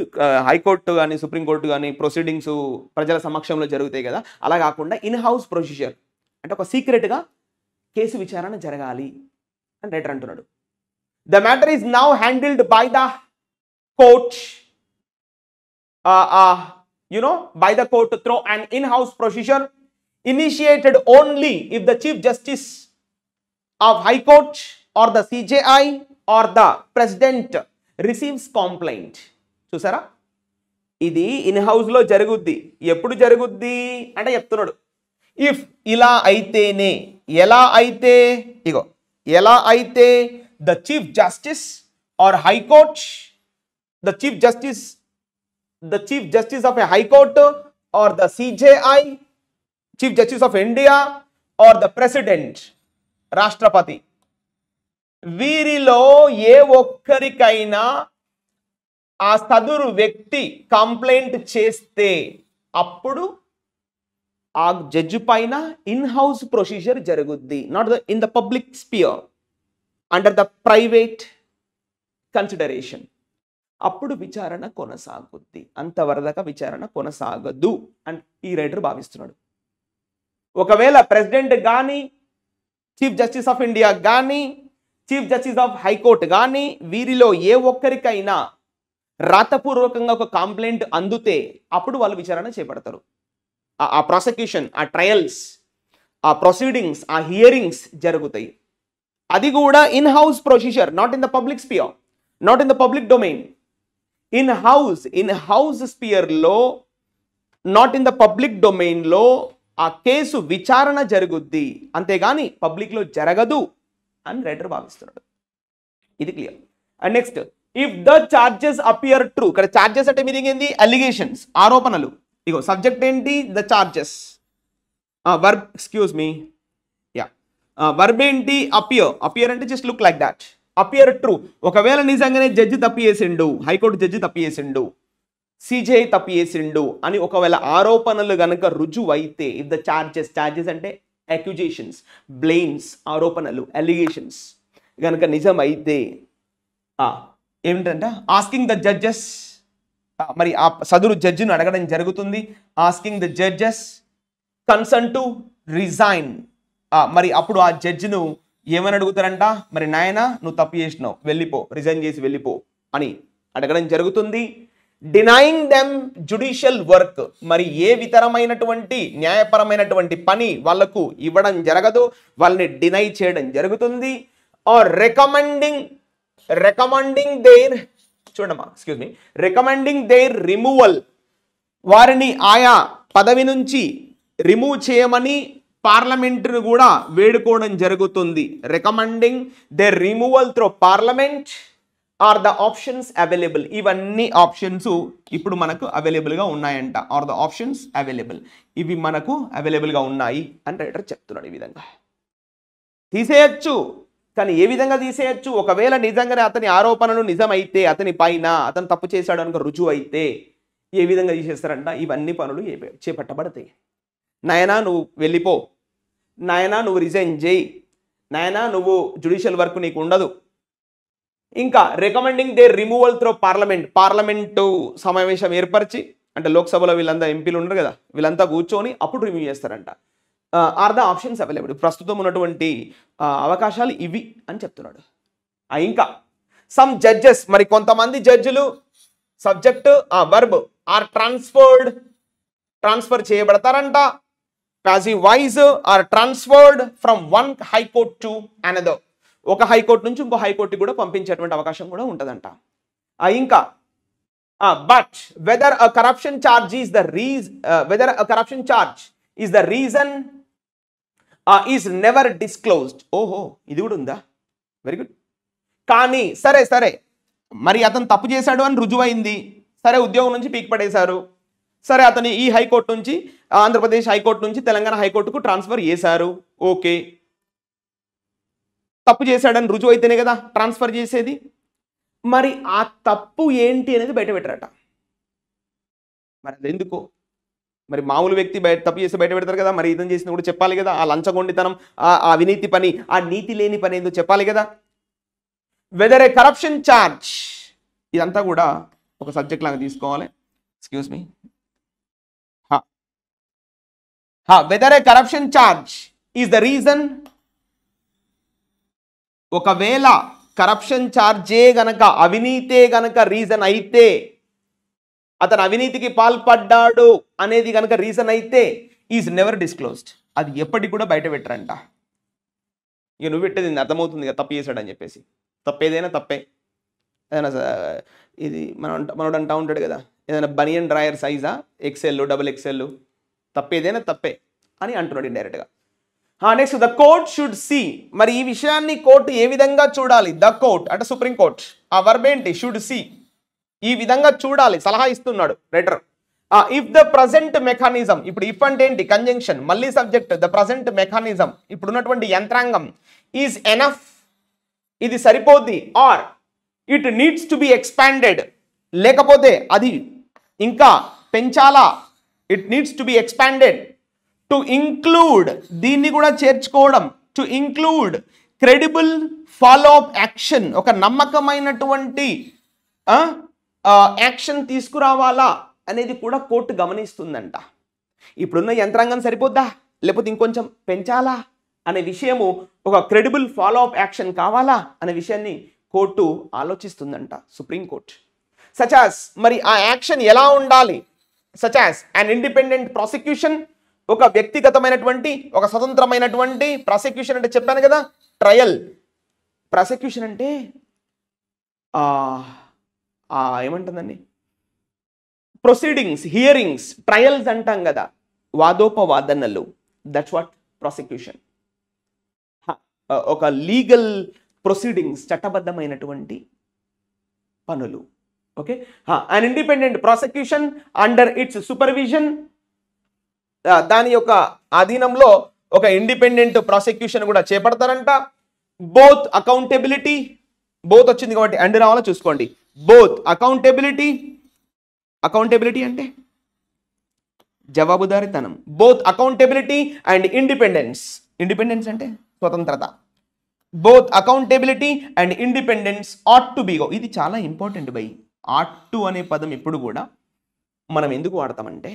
హైకోర్టు కానీ సుప్రీంకోర్టు కానీ ప్రొసీడింగ్స్ ప్రజల సమక్షంలో జరుగుతాయి కదా, అలా కాకుండా ఇన్ హౌస్ ప్రొసీజర్ అంటే ఒక సీక్రెట్గా కేసు విచారణ జరగాలి అని రైటర్ అంటున్నాడు. The matter is now handled by the court, by the court through an in-house procedure initiated only if the Chief Justice of High Court or the CJI or the President receives complaint. చూసారా, ఇది in house లో జరుగుద్ది. ఎప్పుడు జరుగుద్ది అంటే చెప్తున్నాడు, if ఇలా అయితేనే, ఎలా అయితే, ఇగో ఎలా అయితే the chief justice or high court, the chief justice of a high court or the CJI, chief justice of India or the president, రాష్ట్రపతి, వీరిలో ఏ ఒక్కరికైనా ఆ సదరు వ్యక్తి కంప్లైంట్ చేస్తే అప్పుడు ఆ జడ్జి పైన ఇన్ హౌస్ ప్రొసీజర్ జరుగుద్ది. Not in the public sphere, under the private consideration. అప్పుడు విచారణ కొనసాగుద్ది. అంతవరదాకా విచారణ కొనసాగదు అని ఈ రైటర్ భావిస్తున్నాడు. ఒకవేళ ప్రెసిడెంట్ కానీ, చీఫ్ జస్టిస్ ఆఫ్ ఇండియా కానీ, చీఫ్ జస్టిస్ ఆఫ్ హైకోర్టు కానీ, వీరిలో ఏ ఒక్కరికైనా రాతపూర్వకంగా ఒక కంప్లైంట్ అందుతే అప్పుడు వాళ్ళు విచారణ చేపడతారు. ఆ ప్రాసిక్యూషన్, ఆ ట్రయల్స్, ఆ ప్రొసీడింగ్స్, ఆ హియరింగ్స్ జరుగుతాయి. అది కూడా in house procedure, not in the public sphere, not in the public domain. In house స్పియర్లో, నాట్ ఇన్ ద పబ్లిక్ డొమైన్లో ఆ కేసు విచారణ జరుగుద్ది, అంతేగాని పబ్లిక్లో జరగదు అని రైటర్ భావిస్తున్నాడు. ఇది clear. And next, if the charges appear true. ఇక్కడ చార్జెస్ అంటే మీనింగ్ ఏంది? అలిగేషన్స్, ఆరోపణలు. ఇగో సబ్జెక్ట్ ఏంటి? The charges. Verb, excuse me, yeah, verb ఏంటి? అపియర్ అంటే just look like that. Appear true. ఒకవేళ నిజంగానే జడ్జి తప్పు చేసిండు, హైకోర్టు జడ్జి తప్పు చేసిండు, CJI తప్పు చేసిండు అని ఒకవేళ ఆరోపణలు గనక రుజువు అయితే, ఇఫ్ ద చార్జెస్ అంటే అక్యూజేషన్స్, బ్లేమ్స్, ఆరోపణలు, అలిగేషన్స్ గనక నిజం అయితే ఏమిటంటే ఆస్కింగ్ ద జడ్జెస్, మరి ఆ సదురు జడ్జిను అడగడం జరుగుతుంది. Asking the judges concern to resign. మరి అప్పుడు ఆ జడ్జిను ఏమని అడుగుతారంట? మరి నాయనా నువ్వు తప్పు చేసినావు, వెళ్ళిపో, రిజైన్ చేసి వెళ్ళిపో అని అడగడం జరుగుతుంది. Denying them judicial work. మరి ఏ వితరమైనటువంటి న్యాయపరమైనటువంటి పని వాళ్లకు ఇవ్వడం జరగదు, వాళ్ళని డినై చేయడం జరుగుతుంది. ఆర్ రికమెండింగ్ దేర్, చూడమ్మా, excuse me, recommending their removal. వారిని ఆయా పదవి నుంచి రిమూవ్ చేయమని పార్లమెంటును కూడా వేడుకోవడం జరుగుతుంది. Recommending their removal through parliament are the options available. ఇవన్నీ ఆప్షన్స్ ఇప్పుడు మనకు అవైలబుల్గా ఉన్నాయంట. ఆర్ ద ఆప్షన్స్ అవైలబుల్, ఇవి మనకు అవైలబుల్గా ఉన్నాయి అని రైటర్ చెప్తున్నాడు. ఈ విధంగా తీసేయచ్చు, కానీ ఏ విధంగా తీసేయచ్చు? ఒకవేళ నిజంగానే అతని ఆరోపణలు నిజమైతే, అతని పైన అతను తప్పు చేశాడు అనుకో రుజువు అయితే ఏ విధంగా తీసేస్తారంట? ఇవన్నీ పనులు చేపట్టబడతాయి. నాయనా నువ్వు వెళ్ళిపో, నాయనా నువ్వు రిజైన్ చేయి, నాయనా నువ్వు జ్యుడిషియల్ వర్క్ నీకు ఉండదు. ఇంకా recommending they removal through parliament సమావేశం ఏర్పరిచి, అంటే లోక్సభలో వీళ్ళంతా ఎంపీలు ఉండరు కదా, వీళ్ళంతా కూర్చొని అప్పుడు రిమూవ్ చేస్తారంట. Are the options available. ప్రస్తుతం ఉన్నటువంటి అవకాశాలు ఇవి అని చెప్తున్నాడు. ఇంకా సమ్ జడ్జెస్, మరి కొంతమంది జడ్జిలు సబ్జెక్ట్ వర్బ్ ఆర్ ట్రాన్స్ఫర్ చేయబడతారంట. Passive voice are transferred from one high court to another. ఒక హైకోర్టు నుంచి ఇంకో హైకోర్టుకి కూడా పంపించేటువంటి అవకాశం కూడా ఉంటుందంట. ఇంకా but whether a corruption charge is the reason is never disclosed. ఓహో, ఇది కూడా ఉందా? Very good. కానీ సరే మరి అతను తప్పు చేశాడు అని రుజువైంది, సరే ఉద్యోగం నుంచి పీక్ పడేశారు, సరే అతని ఈ హైకోర్టు నుంచి ఆంధ్రప్రదేశ్ హైకోర్టు నుంచి తెలంగాణ హైకోర్టుకు ట్రాన్స్ఫర్ చేశారు. ఓకే, తప్పు చేశాడని రుజువు అయితేనే కదా ట్రాన్స్ఫర్ చేసేది. మరి ఆ తప్పు ఏంటి అనేది బయట పెట్టారట. మరి అది ఎందుకో? మరి మామూలు వ్యక్తి తప్పు చేసి బయట పెడతారు కదా, మరి ఇతను చేసిన కూడా చెప్పాలి కదా. ఆ లంచగొండితనం, ఆ అవినీతి పని, ఆ నీతి లేని పని ఏందో చెప్పాలి కదా. వెదర్ ఏ కరప్షన్ చార్జ్, ఇదంతా కూడా ఒక సబ్జెక్ట్ లాగా తీసుకోవాలి. Excuse me, whether a corruption charge is the reason. ఒకవేళ కరప్షన్ ఛార్జే గనక, అవినీతే గనక రీజన్ అయితే, అతను అవినీతికి పాల్పడ్డాడు అనేది గనక రీజన్ అయితే, ఈజ్ నెవర్ డిస్క్లోజ్డ్. అది ఎప్పటికి కూడా బయట పెట్టరంట. ఇక నువ్వు పెట్టేది అర్థమవుతుంది కదా తప్పు చేశాడని చెప్పేసి. తప్పేదైనా తప్పే. ఏదైనా ఇది మనోడు అంటూ ఉంటాడు కదా, ఏదైనా బనియన్ డ్రాయర్ సైజా, XL XXL, తప్పేదైనా తప్పే అని అంటున్నాడు ఇండైరెక్ట్గా. Next the court should see. మరి ఈ విషయాన్ని కోర్టు ఏ విధంగా చూడాలి? ద కోర్ట్ అంటే సుప్రీం కోర్ట్. ఆ వర్బ్ ఏంటి? Should see. ఈ విధంగా చూడాలి, సలహా ఇస్తున్నాడు writer. If the present mechanism, ఇప్పుడు ఇఫ్ అంటే ఏంటి? కంజంక్షన్, మళ్ళీ సబ్జెక్ట్. ద ప్రజెంట్ మెకానిజం, ఇప్పుడున్నటువంటి యంత్రాంగం, ఈజ్ ఎనఫ్, ఇది సరిపోద్ది. Or it needs to be expanded, లేకపోతే అది ఇంకా పెంచాలా. It needs to be expanded. To include, దీన్ని కూడా చేర్చుకోవడం. To include credible follow up action, ఒక నమ్మకమైనటువంటి యాక్షన్ తీసుకురావాలా అనేది కూడా కోర్టు గమనిస్తుందంట. ఇప్పుడున్న యంత్రాంగం సరిపోద్దా, లేకపోతే ఇంకొంచెం పెంచాలా అనే విషయము, ఒక క్రెడిబుల్ ఫాలో అప్ యాక్షన్ కావాలా అనే విషయాన్ని కోర్టు ఆలోచిస్తుందంట, సుప్రీంకోర్టు. సచాస్, మరి ఆ యాక్షన్ ఎలా ఉండాలి? సచాస్ అన్ ఇండిపెండెంట్ ప్రాసిక్యూషన్, ఒక వ్యక్తిగతమైనటువంటి, ఒక స్వతంత్రమైనటువంటి. ప్రాసిక్యూషన్ అంటే చెప్పాను కదా, ట్రయల్. ప్రాసిక్యూషన్ అంటే ఏమంటుందండి, ప్రొసీడింగ్స్, హియరింగ్స్, ట్రయల్స్ అంటాం కదా, వాదోపవాదనలు. That's what prosecution. ఒక లీగల్ ప్రొసీడింగ్స్, చట్టబద్ధమైనటువంటి పనులు. Okay. An independent prosecution under its supervision, దాని యొక్క అధీనంలో ఒక ఇండిపెండెంట్ ప్రాసిక్యూషన్ కూడా చేపడతారంట. బోత్ అకౌంటబిలిటీ, బోత్ వచ్చింది కాబట్టి అండ్ రావాలో చూసుకోండి. బోత్ అకౌంటబిలిటీ, అకౌంటబిలిటీ అంటే జవాబుదారీతనం. Both accountability and independence, independence అంటే స్వతంత్రత. Both accountability and independence ought to be. ఇది చాలా ఇంపార్టెంట్ బై. ఆట్ టు అనే పదం ఎప్పుడు కూడా మనం ఎందుకు వాడతామంటే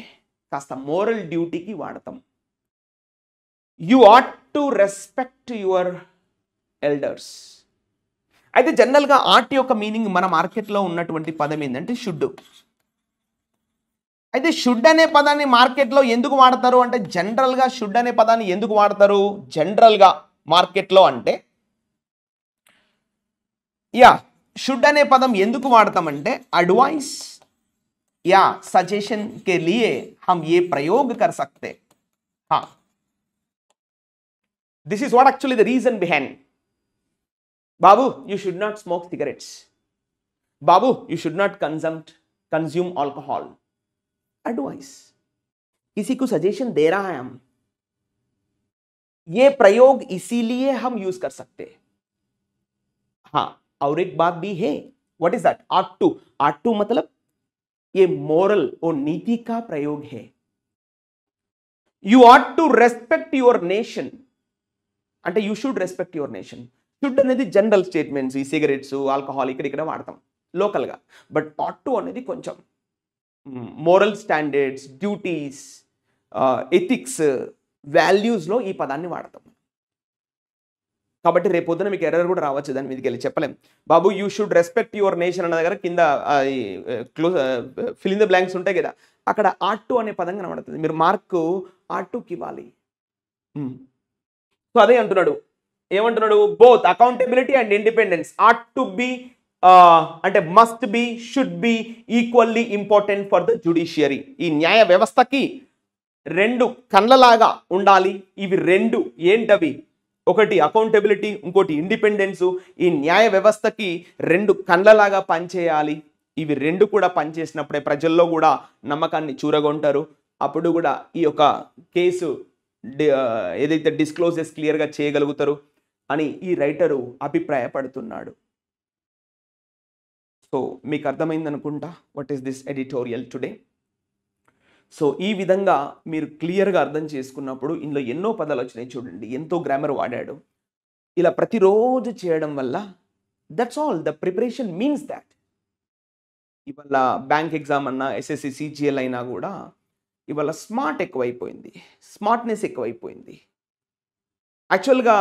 కాస్త మోరల్ డ్యూటీకి వాడతాం. You ought to respect your elders. అయితే జనరల్గా ఆర్ట్ యొక్క మీనింగ్ మన మార్కెట్లో ఉన్నటువంటి పదం ఏంటంటే షుడ్. అయితే షుడ్ అనే పదాన్ని మార్కెట్లో ఎందుకు వాడతారు అంటే, జనరల్గా షుడ్ అనే పదాన్ని ఎందుకు వాడతారు జనరల్గా మార్కెట్లో అంటే, షుడ్ అనే పదం ఎందుకు వాడతామంటే అడ్వైస్ या सजेशन के लिए हम ये प्रयोग कर सकते. हाँ, this is what actually the reason behind. Babu, you should not smoke cigarettes. Babu, you should not consume alcohol. Advice. किसी को सजेशन दे रहा है हम, ये प्रयोग इसीलिए हम यूज कर सकते हैं. हाँ, और एक बात भी है. What is that? ought to. ought to मतलब ये मोरल और नीति का प्रयोग है. You ought to respect your nation అంటే you should respect your nation. Should అనేది జనరల్ స్టేట్మెంట్స్, ఈ సిగరెట్స్, ఆల్కహాల్ ఇక్కడ వాడతాం లోకల్గా. బట్ ఆట్ టు అనేది కొంచెం మోరల్ స్టాండర్డ్స్, డ్యూటీస్, ఎథిక్స్, వాల్యూస్లో ఈ పదాన్ని వాడతాం. కాబట్టి రేపు పొద్దున మీకు ఎర్రర్ కూడా రావచ్చు, దాని మీదకి వెళ్ళి చెప్పలేం. బాబు you should respect your nation అన్న దగ్గర కింద ఫిల్ ఇన్ ద బ్లాంక్స్ ఉంటాయి కదా, అక్కడ ఆట్ టు అనే పదం కనబడుతుంది. మీరు మార్కు ఆట్ టుకి ఇవ్వాలి. సో అదే అంటున్నాడు. ఏమంటున్నాడు? Both accountability and independence ought to be, అంటే must be, should be equally important for the judiciary. ఈ న్యాయ వ్యవస్థకి రెండు కళ్ళలాగా ఉండాలి. ఇవి రెండు ఏంటవి? ఒకటి అకౌంటబిలిటీ, ఇంకోటి ఇండిపెండెన్స్. ఈ న్యాయ వ్యవస్థకి రెండు కళ్ళలాగా పనిచేయాలి. ఇవి రెండు కూడా పనిచేసినప్పుడే ప్రజల్లో కూడా నమ్మకాన్ని చూరగొంటారు. అప్పుడు కూడా ఈ యొక్క కేసు ఏదైతే డిస్క్లోజెస్ క్లియర్గా చేయగలుగుతారు అని ఈ రైటరు అభిప్రాయపడుతున్నాడు. సో మీకు అర్థమైంది అనుకుంటా what is this editorial today. So ఈ విధంగా మీరు క్లియర్గా అర్థం చేసుకున్నప్పుడు ఇందులో ఎన్నో పదాలు వచ్చినాయి చూడండి, ఎంతో గ్రామర్ వాడాడు. ఇలా ప్రతిరోజు చేయడం వల్ల that's all the preparation means that. ఇవాళ బ్యాంక్ ఎగ్జామ్ అన్నా, ఎస్ఎస్సి సిజిఎల్ అయినా కూడా ఇవాళ స్మార్ట్నెస్ ఎక్కువైపోయింది. యాక్చువల్గా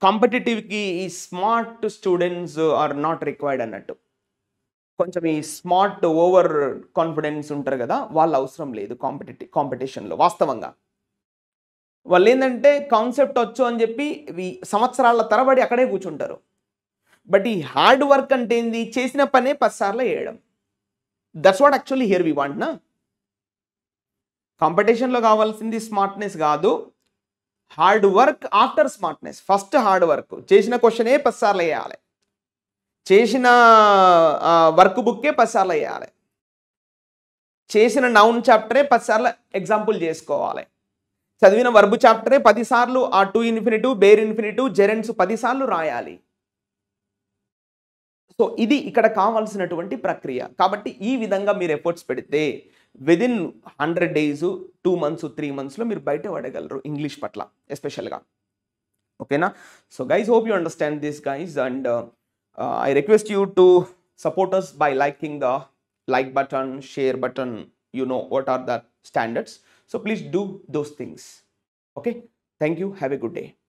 కాంపిటేటివ్కి ఈ smart students are not required అన్నట్టు. కొంచెం ఈ స్మార్ట్ ఓవర్ కాన్ఫిడెన్స్ ఉంటారు కదా, వాళ్ళు అవసరం లేదు కాంపిటేషన్లో వాస్తవంగా. వాళ్ళు ఏంటంటే కాన్సెప్ట్ వచ్చు అని చెప్పి సంవత్సరాల తరబడి అక్కడే కూర్చుంటారు. బట్ ఈ హార్డ్ వర్క్ అంటే ఏంది, చేసిన పనే 10 సార్లు వేయడం. That's what actually here we want నా. కాంపిటీషన్లో కావాల్సింది స్మార్ట్నెస్ కాదు, hard work after smartness. First hard work, చేసిన క్వశ్చనే 10 సార్లు వేయాలి, చేసిన వర్క్ బుక్కే 10 సార్లు వేయాలి, చేసిన నౌన్ చాప్టరే 10 సార్లు ఎగ్జాంపుల్ చేసుకోవాలి, చదివిన వర్బ్ చాప్టరే 10 సార్లు ఆ టు ఇన్ఫినిటివ్, బేర్ ఇన్ఫినిటివ్, జెరెంట్స్ 10 సార్లు రాయాలి. సో ఇది ఇక్కడ కావాల్సినటువంటి ప్రక్రియ. కాబట్టి ఈ విధంగా మీరు ఎఫర్ట్స్ పెడితే విదిన్ 100 days, 2 months, 3 monthsలో మీరు బయట పడగలరు ఇంగ్లీష్ పట్ల ఎస్పెషల్గా. ఓకేనా? So guys, hope you understand this guys, and I request you to support us by liking the like button, share button, you know what are the standards. So please do those things. Okay, thank you, have a good day.